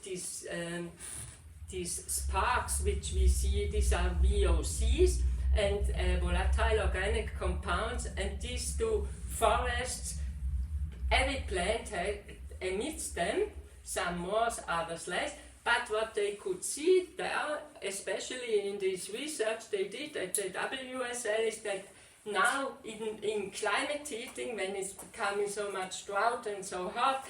Speaker 3: sparks which we see, these are VOCs and volatile organic compounds, and these two forests, every plant emits them, some more, others less, but what they could see there, especially in this research they did at the WSL, is that now in climate heating, when it's becoming so much drought and so hot,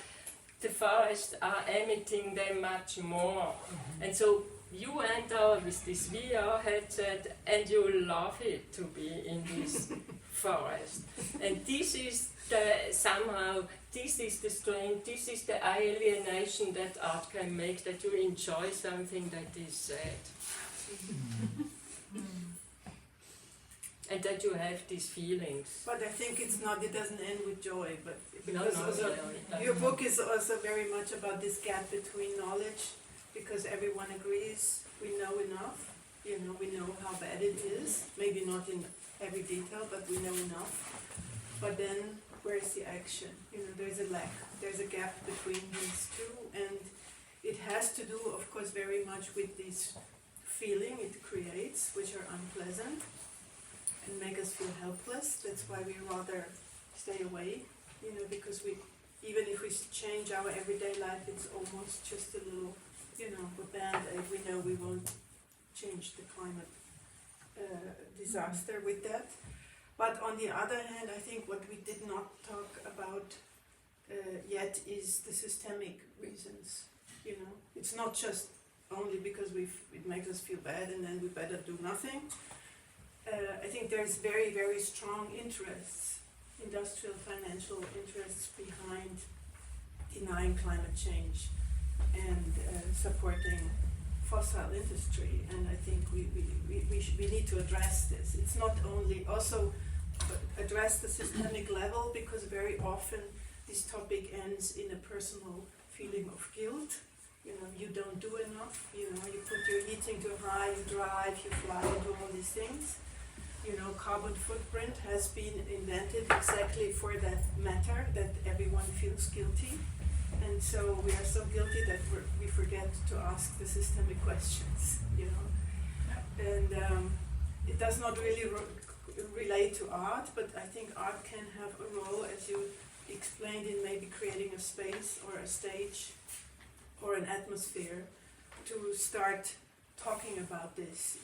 Speaker 3: the forests are emitting them much more. And so you enter with this VR headset and you love it to be in this forest. And this is somehow, this is the strength, this is the alienation that art can make, that you enjoy something that is sad. And that you have these feelings.
Speaker 1: But I think it doesn't end with joy, but
Speaker 3: No,
Speaker 1: your book is also very much about this gap between knowledge, because everyone agrees we know enough, we know how bad it is, maybe not in every detail, but we know enough. But then, where's the action? There's a lack, there's a gap between these two, and it has to do, of course, very much with this feeling it creates, which are unpleasant and make us feel helpless. That's why we rather stay away, because even if we change our everyday life, it's almost just a little, a band-aid. We know we won't change the climate disaster with that. But on the other hand, I think what we did not talk about yet is the systemic reasons. It's not just only because it makes us feel bad and then we better do nothing. I think there's very, very strong interests, industrial, financial interests behind denying climate change and supporting fossil industry. And I think we need to address this. It's not only also address the systemic level, because very often this topic ends in a personal feeling of guilt. You don't do enough, you put your heating too high, you drive, you fly, you do all these things. carbon footprint has been invented exactly for that matter, that everyone feels guilty. And so we are so guilty that we forget to ask the systemic questions, And it does not really relate to art, but I think art can have a role, as you explained, in maybe creating a space or a stage or an atmosphere to start talking about this.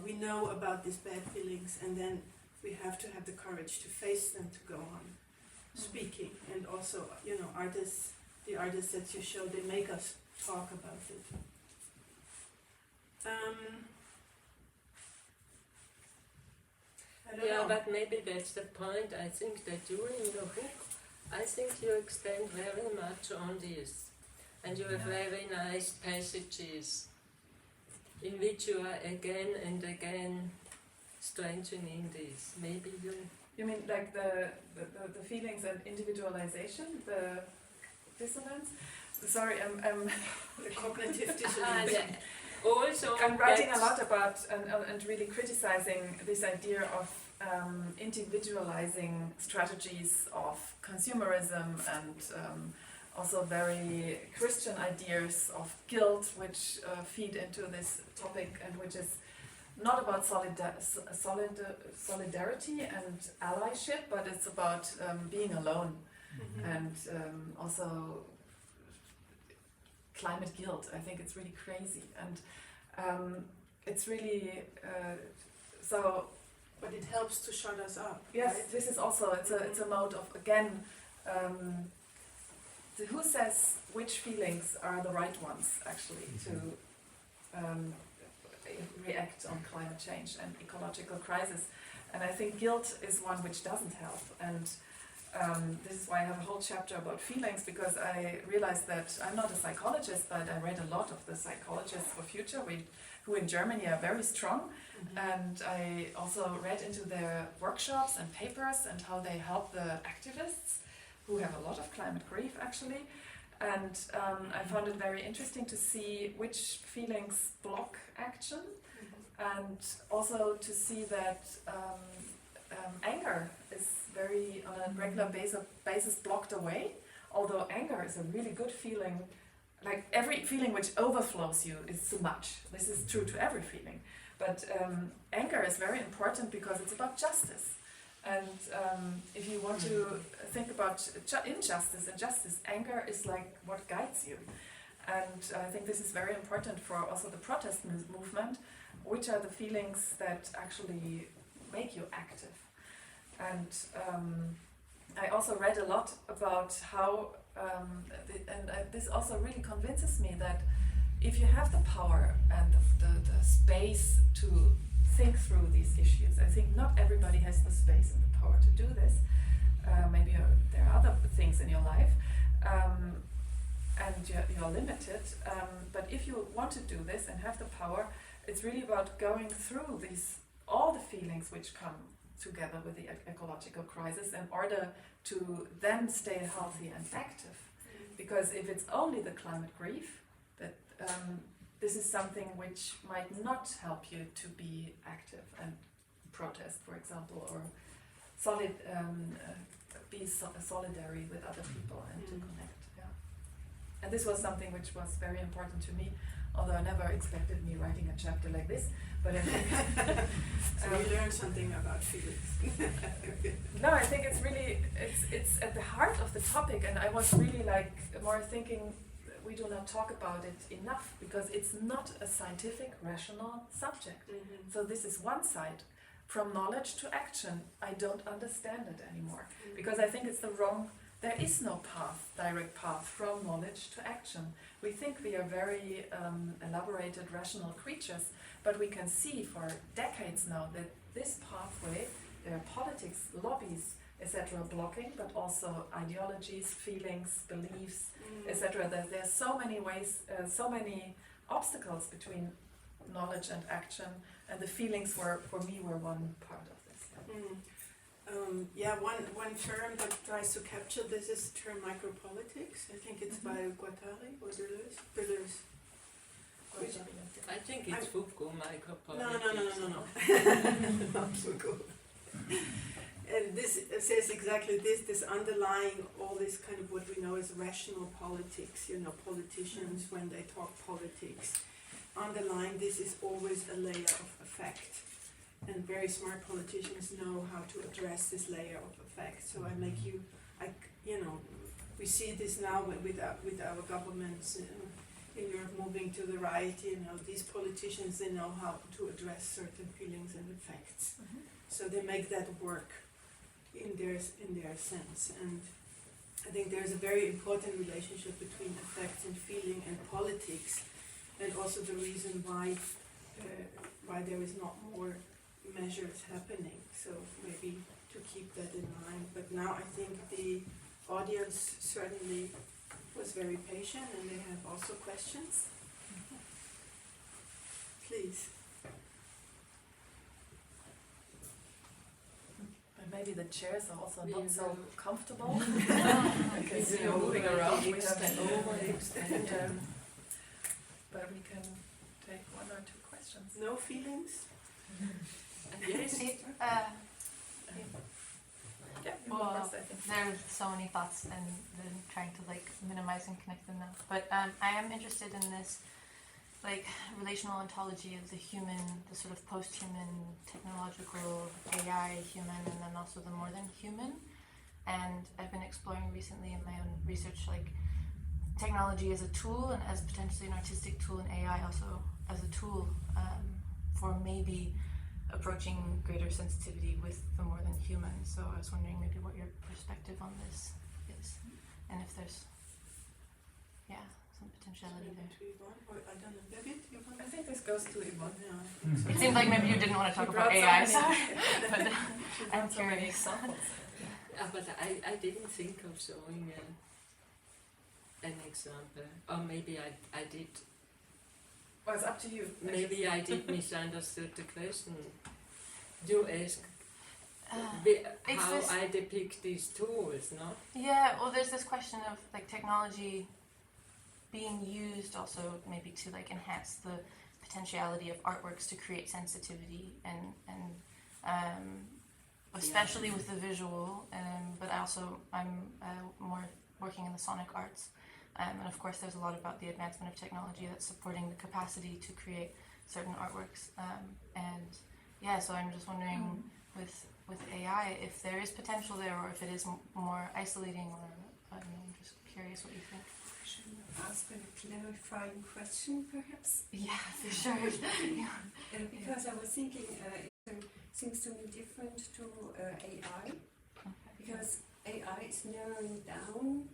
Speaker 1: We know about these bad feelings, and then we have to have the courage to face them, to go on speaking. And also, the artists that you show, they make us talk about it. I don't know.
Speaker 3: But maybe that's the point. I think that you in your book, I think you expand very much on this. And you have very nice passages in which you are again and again strengthening this. Maybe you...
Speaker 2: You mean like the feelings and individualization, the dissonance? Sorry, I'm
Speaker 1: the cognitive dissonance.
Speaker 3: Also,
Speaker 2: I'm writing a lot about and really criticizing this idea of individualizing strategies of consumerism and also very Christian ideas of guilt, which feed into this topic and which is not about solidarity and allyship, but it's about being alone. Mm-hmm. And also climate guilt. I think it's really crazy, and it's really so.
Speaker 1: But it helps to shut us up.
Speaker 2: Yes,
Speaker 1: right?
Speaker 2: this is also it's a mode of again. Who says which feelings are the right ones actually to react on climate change and ecological crisis? And I think guilt is one which doesn't help. And this is why I have a whole chapter about feelings, because I realized that I'm not a psychologist, but I read a lot of the psychologists for future, who in Germany are very strong. Mm-hmm. And I also read into their workshops and papers and how they help the activists who have a lot of climate grief actually. And I found it very interesting to see which feelings block action, and also to see that anger is very on a regular basis blocked away, although anger is a really good feeling. Like every feeling which overflows you is too much. This is true to every feeling. But anger is very important because it's about justice. And if you want to think about injustice and justice, anger is like what guides you. And I think this is very important for also the protest movement. Which are the feelings that actually make you active? And I also read a lot about how, this also really convinces me that if you have the power and the space to think through these issues, I think not everybody has the space and the power to do this. Maybe there are other things in your life, and you're limited. But if you want to do this and have the power, it's really about going through all the feelings which come together with the ecological crisis in order to then stay healthy and active. Because if it's only the climate grief, that this is something which might not help you to be active and protest, for example, or be solidary with other people and to connect. Yeah. And this was something which was very important to me, although I never expected me writing a chapter like this. But I think
Speaker 1: so we learned something about feelings.
Speaker 2: No, I think it's really it's at the heart of the topic, and I was really more thinking we do not talk about it enough because it's not a scientific, rational subject. Mm-hmm. So this is one side. From knowledge to action, I don't understand it anymore because I think it's the wrong. There is no direct path from knowledge to action. We think we are very elaborated, rational creatures, but we can see for decades now that this pathway, there are politics, lobbies, etc. blocking, but also ideologies, feelings, beliefs, etc. There are so many ways, so many obstacles between knowledge and action, and the feelings were, for me, were one part of this.
Speaker 1: One term that tries to capture this is the term micropolitics. I think it's by Guattari or Deleuze.
Speaker 3: I think it's Foucault, micropolitics.
Speaker 1: No. Not Foucault. And this says exactly this underlying all this kind of what we know as rational politics, politicians when they talk politics. Underlying this is always a layer of effect. And very smart politicians know how to address this layer of effect. So we see this now with our governments in Europe moving to the right. These politicians, they know how to address certain feelings and effects.
Speaker 2: Mm-hmm.
Speaker 1: So they make that work in their sense. And I think there's a very important relationship between effects and feeling and politics, and also the reason why there is not more measures happening. So maybe to keep that in mind. But now I think the audience certainly was very patient, and they have also questions. Please.
Speaker 2: But maybe the chairs are also
Speaker 3: We
Speaker 2: not so
Speaker 3: will-
Speaker 2: comfortable. Because
Speaker 3: We
Speaker 2: you're
Speaker 3: will
Speaker 2: moving around. We have
Speaker 3: overextend.
Speaker 2: but we can take one or two questions.
Speaker 1: No feelings?
Speaker 3: Yes.
Speaker 2: Yeah, you
Speaker 4: Well,
Speaker 2: go first, I think.
Speaker 4: There's so many thoughts and then trying to minimize and connect them now. But I am interested in this relational ontology of the human, the sort of post-human, technological, AI human, and then also the more than human. And I've been exploring recently in my own research technology as a tool and as potentially an artistic tool, and AI also as a tool for maybe approaching greater sensitivity with the more than human. So I was wondering maybe what your perspective on this is, and if there's, some potentiality there.
Speaker 1: To Yvonne, or I don't know, Birgit, Yvonne?
Speaker 2: I think this goes to Yvonne.
Speaker 1: Yeah, I think so.
Speaker 4: It seemed like maybe you didn't want to talk
Speaker 2: You
Speaker 4: about
Speaker 2: brought
Speaker 4: AI,
Speaker 2: so many-
Speaker 4: but
Speaker 2: She
Speaker 4: I'm
Speaker 2: brought so many
Speaker 4: curious.
Speaker 2: examples.
Speaker 3: But I didn't think of showing an example. Or maybe I did.
Speaker 2: Well, it's up to you.
Speaker 3: Maybe I did misunderstood the question. You ask
Speaker 4: it's
Speaker 3: how
Speaker 4: this-
Speaker 3: I depict these tools, no?
Speaker 4: Yeah, well, there's this question of technology being used also maybe to enhance the potentiality of artworks to create sensitivity and especially with the visual. But also I'm more working in the sonic arts, and of course there's a lot about the advancement of technology that's supporting the capacity to create certain artworks. So I'm just wondering with AI if there is potential there, or if it is more isolating, or I don't know. I'm just curious what you think.
Speaker 5: Should I ask a clarifying question, perhaps?
Speaker 4: Yeah, for sure.
Speaker 5: Because I was thinking, it seems to me different to AI, because AI is narrowing down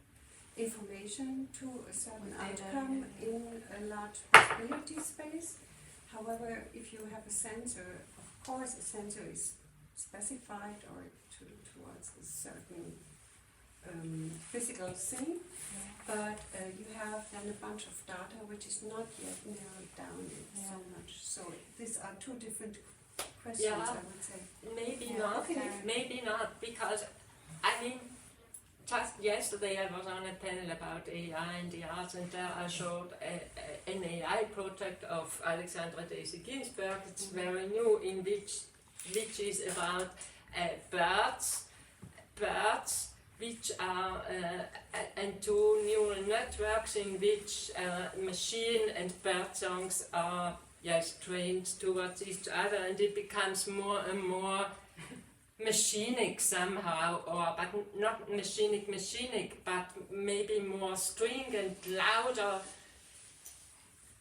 Speaker 5: information to a certain
Speaker 4: With data,
Speaker 5: outcome
Speaker 4: yeah.
Speaker 5: in a large possibility space. However, if you have a sensor, of course a sensor is specified or towards a certain physical thing, but you have then a bunch of data which is not yet narrowed down so much. So these are two different questions,
Speaker 3: Yeah.
Speaker 5: I would say.
Speaker 3: Maybe
Speaker 4: Yeah,
Speaker 3: not.
Speaker 4: okay.
Speaker 3: Maybe not, because just yesterday I was on a panel about AI and the arts, and there I showed an AI project of Alexandra Daisy Ginsberg. It's very new, in which is about birds, which are and two neural networks in which machine and bird songs are trained towards each other, and it becomes more and more machinic somehow, but not machinic, but maybe more string and louder.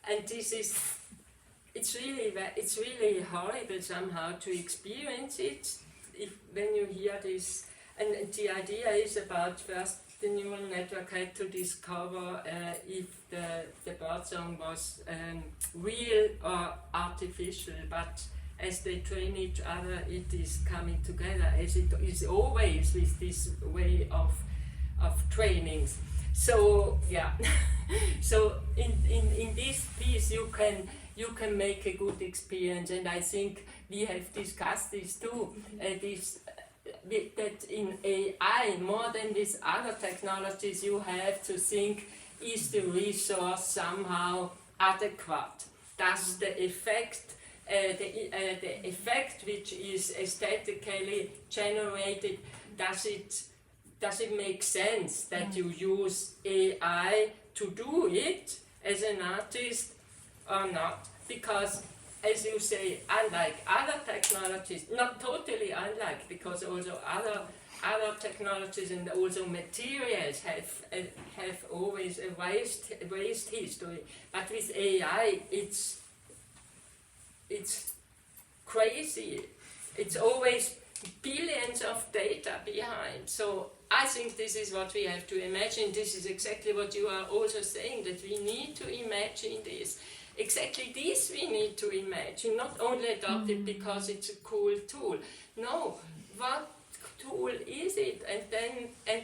Speaker 3: And it's really horrible somehow to experience it when you hear this. And the idea is about first the neural network had to discover if the bird song was real or artificial, but as they train each other, it is coming together, as it is always with this way of trainings. So so in this piece you can make a good experience, and I think we have discussed this too. That in AI, more than with other technologies, you have to think, is the resource somehow adequate? does the effect, the effect which is aesthetically generated, does it make sense that you use AI to do it as an artist or not? Because, as you say, unlike other technologies, not totally unlike, because also other technologies and also materials have always erased history. But with AI, it's crazy. It's always billions of data behind. So I think this is what we have to imagine. This is exactly what you are also saying, that we need to imagine this. Exactly this we need to imagine, not only adopt it because it's a cool tool. No, what tool is it? And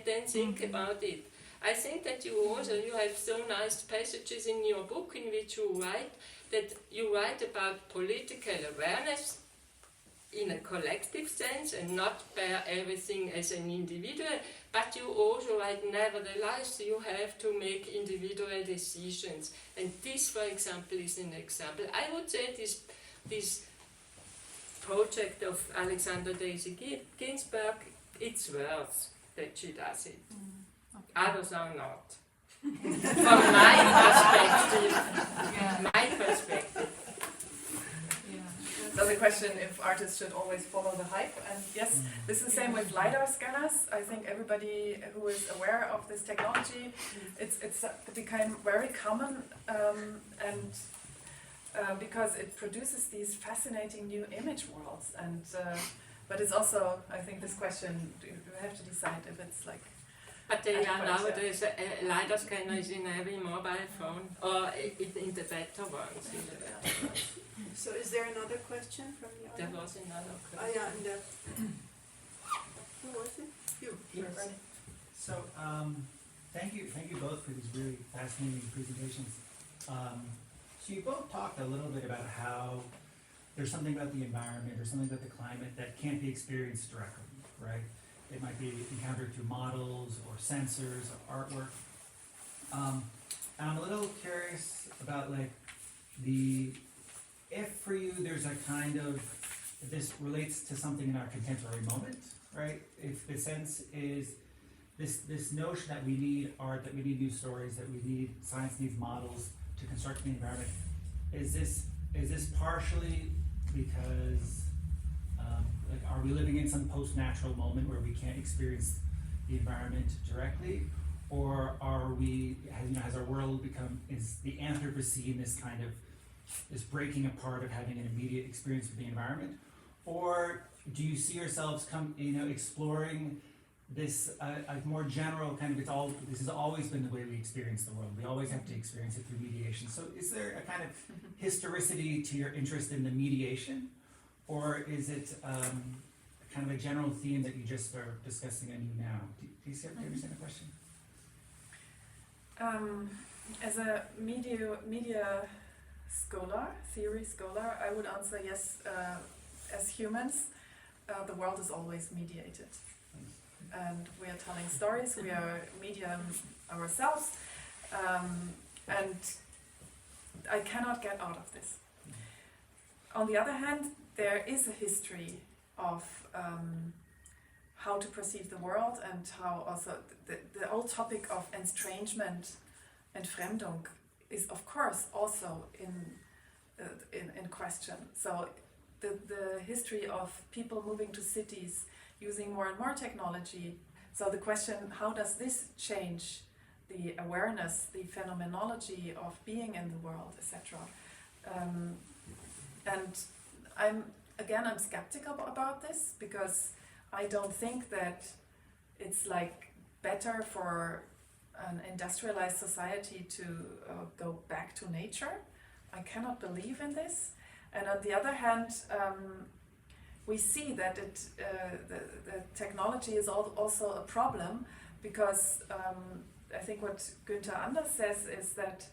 Speaker 3: then think about it. I think that you have so nice passages in your book in which you write about political awareness in a collective sense and not bear everything as an individual, but you also write, nevertheless, you have to make individual decisions. And this, for example, is an example. I would say this project of Alexandra Daisy Ginsburg, it's worth that she does it. Others are not. From my perspective.
Speaker 2: So the question if artists should always follow the hype, and yes, this is the same with LiDAR scanners. I think everybody who is aware of this technology, it became very common, and because it produces these fascinating new image worlds, and but it's also, I think, this question, you have to decide if it's like.
Speaker 3: But nowadays, LiDAR scanner is in every mobile phone, or in the better ones.
Speaker 1: So is there another question from the
Speaker 3: There
Speaker 1: audience?
Speaker 3: was another
Speaker 1: Oh
Speaker 3: question.
Speaker 1: yeah, and who was it? You.
Speaker 6: Yes. So, thank you both for these really fascinating presentations. So you both talked a little bit about how there's something about the environment or something about the climate that can't be experienced directly, right? It might be encountered through models or sensors or artwork. And I'm a little curious about if for you there's a kind of, this relates to something in our contemporary moment, right? If the sense is this notion that we need art, that we need new stories, that science needs models to construct the environment, is this partially because are we living in some post-natural moment where we can't experience the environment directly, or has our world is the Anthropocene this breaking apart of having an immediate experience with the environment, or do you see yourselves exploring this more general kind of this has always been the way we experience the world. We always have to experience it through mediation. So is there a kind of historicity to your interest in the mediation, or is it kind of a general theme that you just are discussing anew now? Do you understand the question?
Speaker 2: As a media theory scholar, I would answer yes. As humans, the world is always mediated, and we are telling stories. We are medium ourselves, and I cannot get out of this. On the other hand, there is a history of how to perceive the world, and how also the whole topic of estrangement and Fremdung is of course also in question. So the history of people moving to cities, using more and more technology. So the question, how does this change the awareness, the phenomenology of being in the world, etc. And I'm skeptical about this, because I don't think that it's better for an industrialized society to go back to nature. I cannot believe in this. And on the other hand, we see that the technology is also a problem, because I think what Günther Anders says is that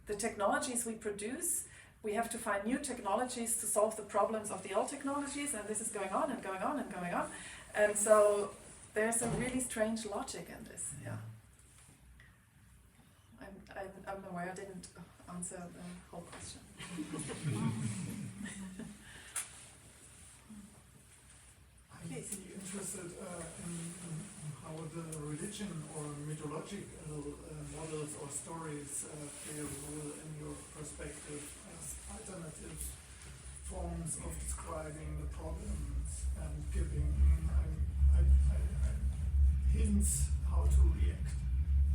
Speaker 2: the technologies we produce, we have to find new technologies to solve the problems of the old technologies, and this is going on and going on and going on. And so there's a really strange logic in this. Yeah. I'm aware I didn't answer the whole question.
Speaker 7: I'd be interested in how the religion or mythological models or stories play a role in your perspective as alternative forms of describing the problems and giving hints how to react.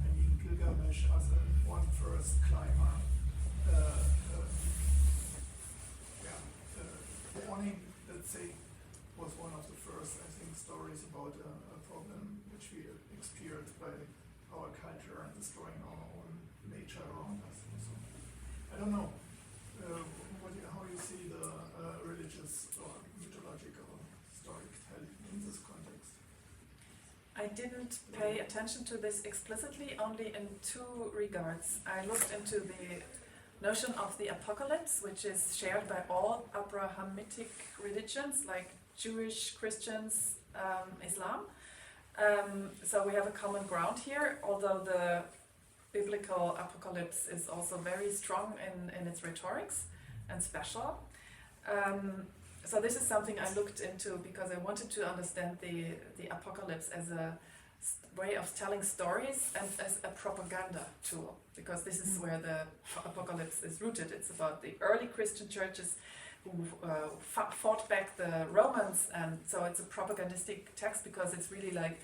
Speaker 7: I mean, Gilgamesh as one first climber, warning, let's say, was one of the first, I think, stories about a problem which we experienced by our culture and destroying our own nature around us. So, I don't know how you see the religious or mythological storytelling in this context.
Speaker 2: I didn't pay attention to this explicitly, only in two regards. I looked into the notion of the apocalypse, which is shared by all Abrahamic religions, like Jewish, Christians, Islam. So we have a common ground here, although the biblical apocalypse is also very strong in its rhetorics and special. So this is something I looked into because I wanted to understand the apocalypse as a way of telling stories and as a propaganda tool, because this is where the apocalypse is rooted. It's about the early Christian churches who fought back the Romans, and so it's a propagandistic text because it's really like,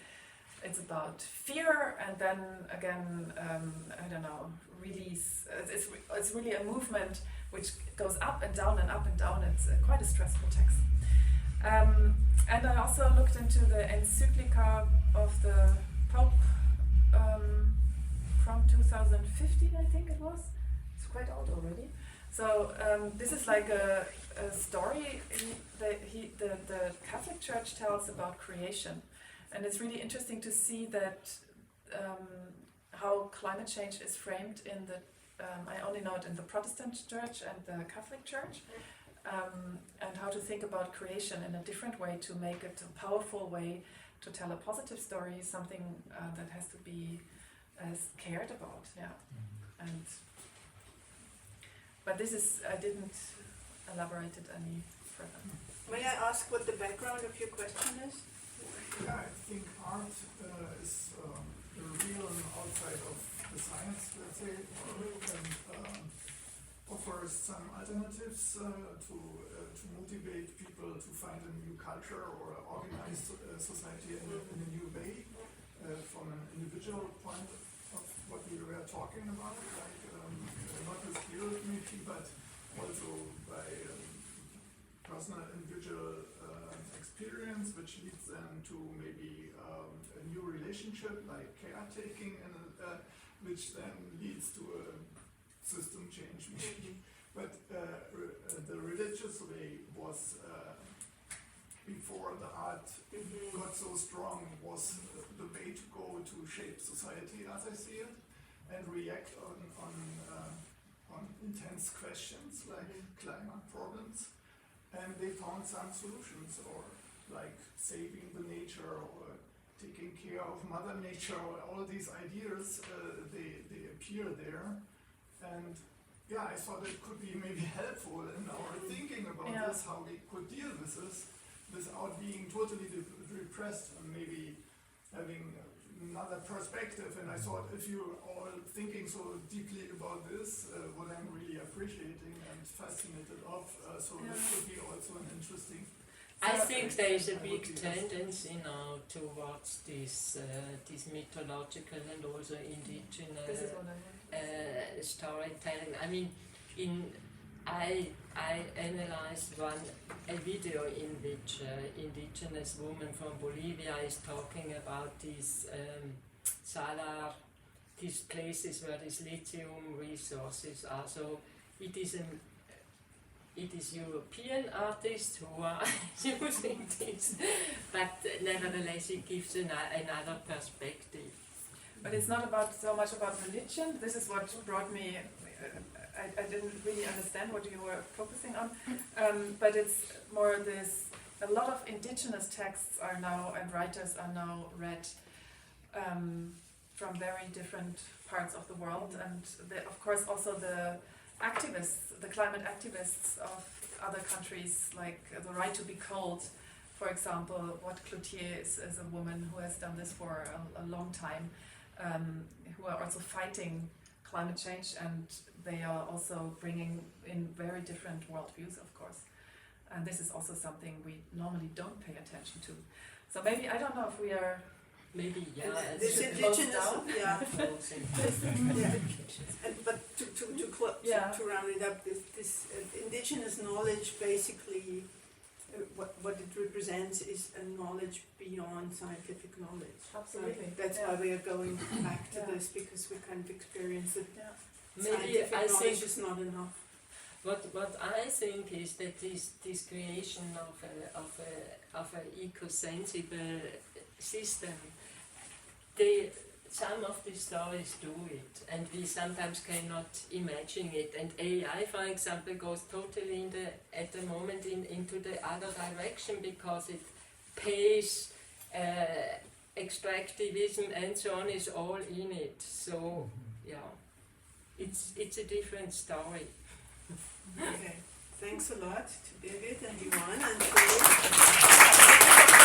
Speaker 2: it's about fear and then again, I don't know, release. It's really a movement which goes up and down and up and down. It's quite a stressful text. And I also looked into the encyclica of the Pope from 2015, I think it was. It's quite old already. So this is like a story the Catholic Church tells about creation. And it's really interesting to see that how climate change is framed in the, I only know it in the Protestant Church and the Catholic Church, and how to think about creation in a different way to make it a powerful way to tell a positive story, something that has to be cared about, yeah. And but this is, I didn't elaborate it any further.
Speaker 1: May I ask what the background of your question is?
Speaker 7: Yeah, I think art is the real outside of the science, let's say, and offers some alternatives to motivate people to find a new culture or organize society in a new way from an individual point of what we were talking about, like not with theory maybe, but also by personal individual experience, which leads them to maybe a new relationship, like caretaking, and which then leads to a system change maybe. But the religious way was, before the art got so strong, was the way to go to shape society as I see it, and react on intense questions like climate problems. And they found some solutions, or like saving the nature, or taking care of Mother Nature, or all these ideas, they appear there. And yeah, I thought it could be maybe helpful in our thinking about this, how we could deal with this without being totally repressed and maybe having another perspective. And I thought if you're all thinking so deeply about this, what I'm really appreciating and fascinated of, so this could be also an interesting.
Speaker 3: I think there is a big tendency now towards this mythological and also indigenous storytelling. I mean, I analyzed a video in which indigenous woman from Bolivia is talking about these salar, these places where these lithium resources are. So it is European artists who are using this, but nevertheless it gives another perspective.
Speaker 2: But it's not so much about religion. This is what brought me. I didn't really understand what you were focusing on, but it's more this. A lot of indigenous texts are now, and writers are now read from very different parts of the world, and of course also the activists, the climate activists of other countries, like the right to be cold, for example. What Cloutier is a woman who has done this for a long time, who are also fighting climate change, and they are also bringing in very different worldviews, of course. And this is also something we normally don't pay attention to. So maybe, I don't know if we are
Speaker 3: Maybe, yeah.
Speaker 1: And
Speaker 3: it's
Speaker 1: this
Speaker 3: a
Speaker 1: indigenous,
Speaker 3: down.
Speaker 1: yeah.
Speaker 3: Yeah.
Speaker 1: But to round it up, this indigenous knowledge basically, what it represents is a knowledge beyond scientific knowledge.
Speaker 2: Absolutely.
Speaker 1: That's
Speaker 2: Yeah.
Speaker 1: why we are going back to
Speaker 2: Yeah.
Speaker 1: this, because we kind of experience that
Speaker 3: Maybe
Speaker 1: scientific
Speaker 3: I
Speaker 1: knowledge
Speaker 3: think
Speaker 1: is not enough.
Speaker 3: what I think is that this creation of a ecosensible system, some of the stories do it, and we sometimes cannot imagine it. And AI, for example, goes totally at the moment into the other direction, because it pays extractivism and so on is all in it. So yeah, it's a different story.
Speaker 1: Okay, thanks a lot to Birgit and Yvonne and Phil.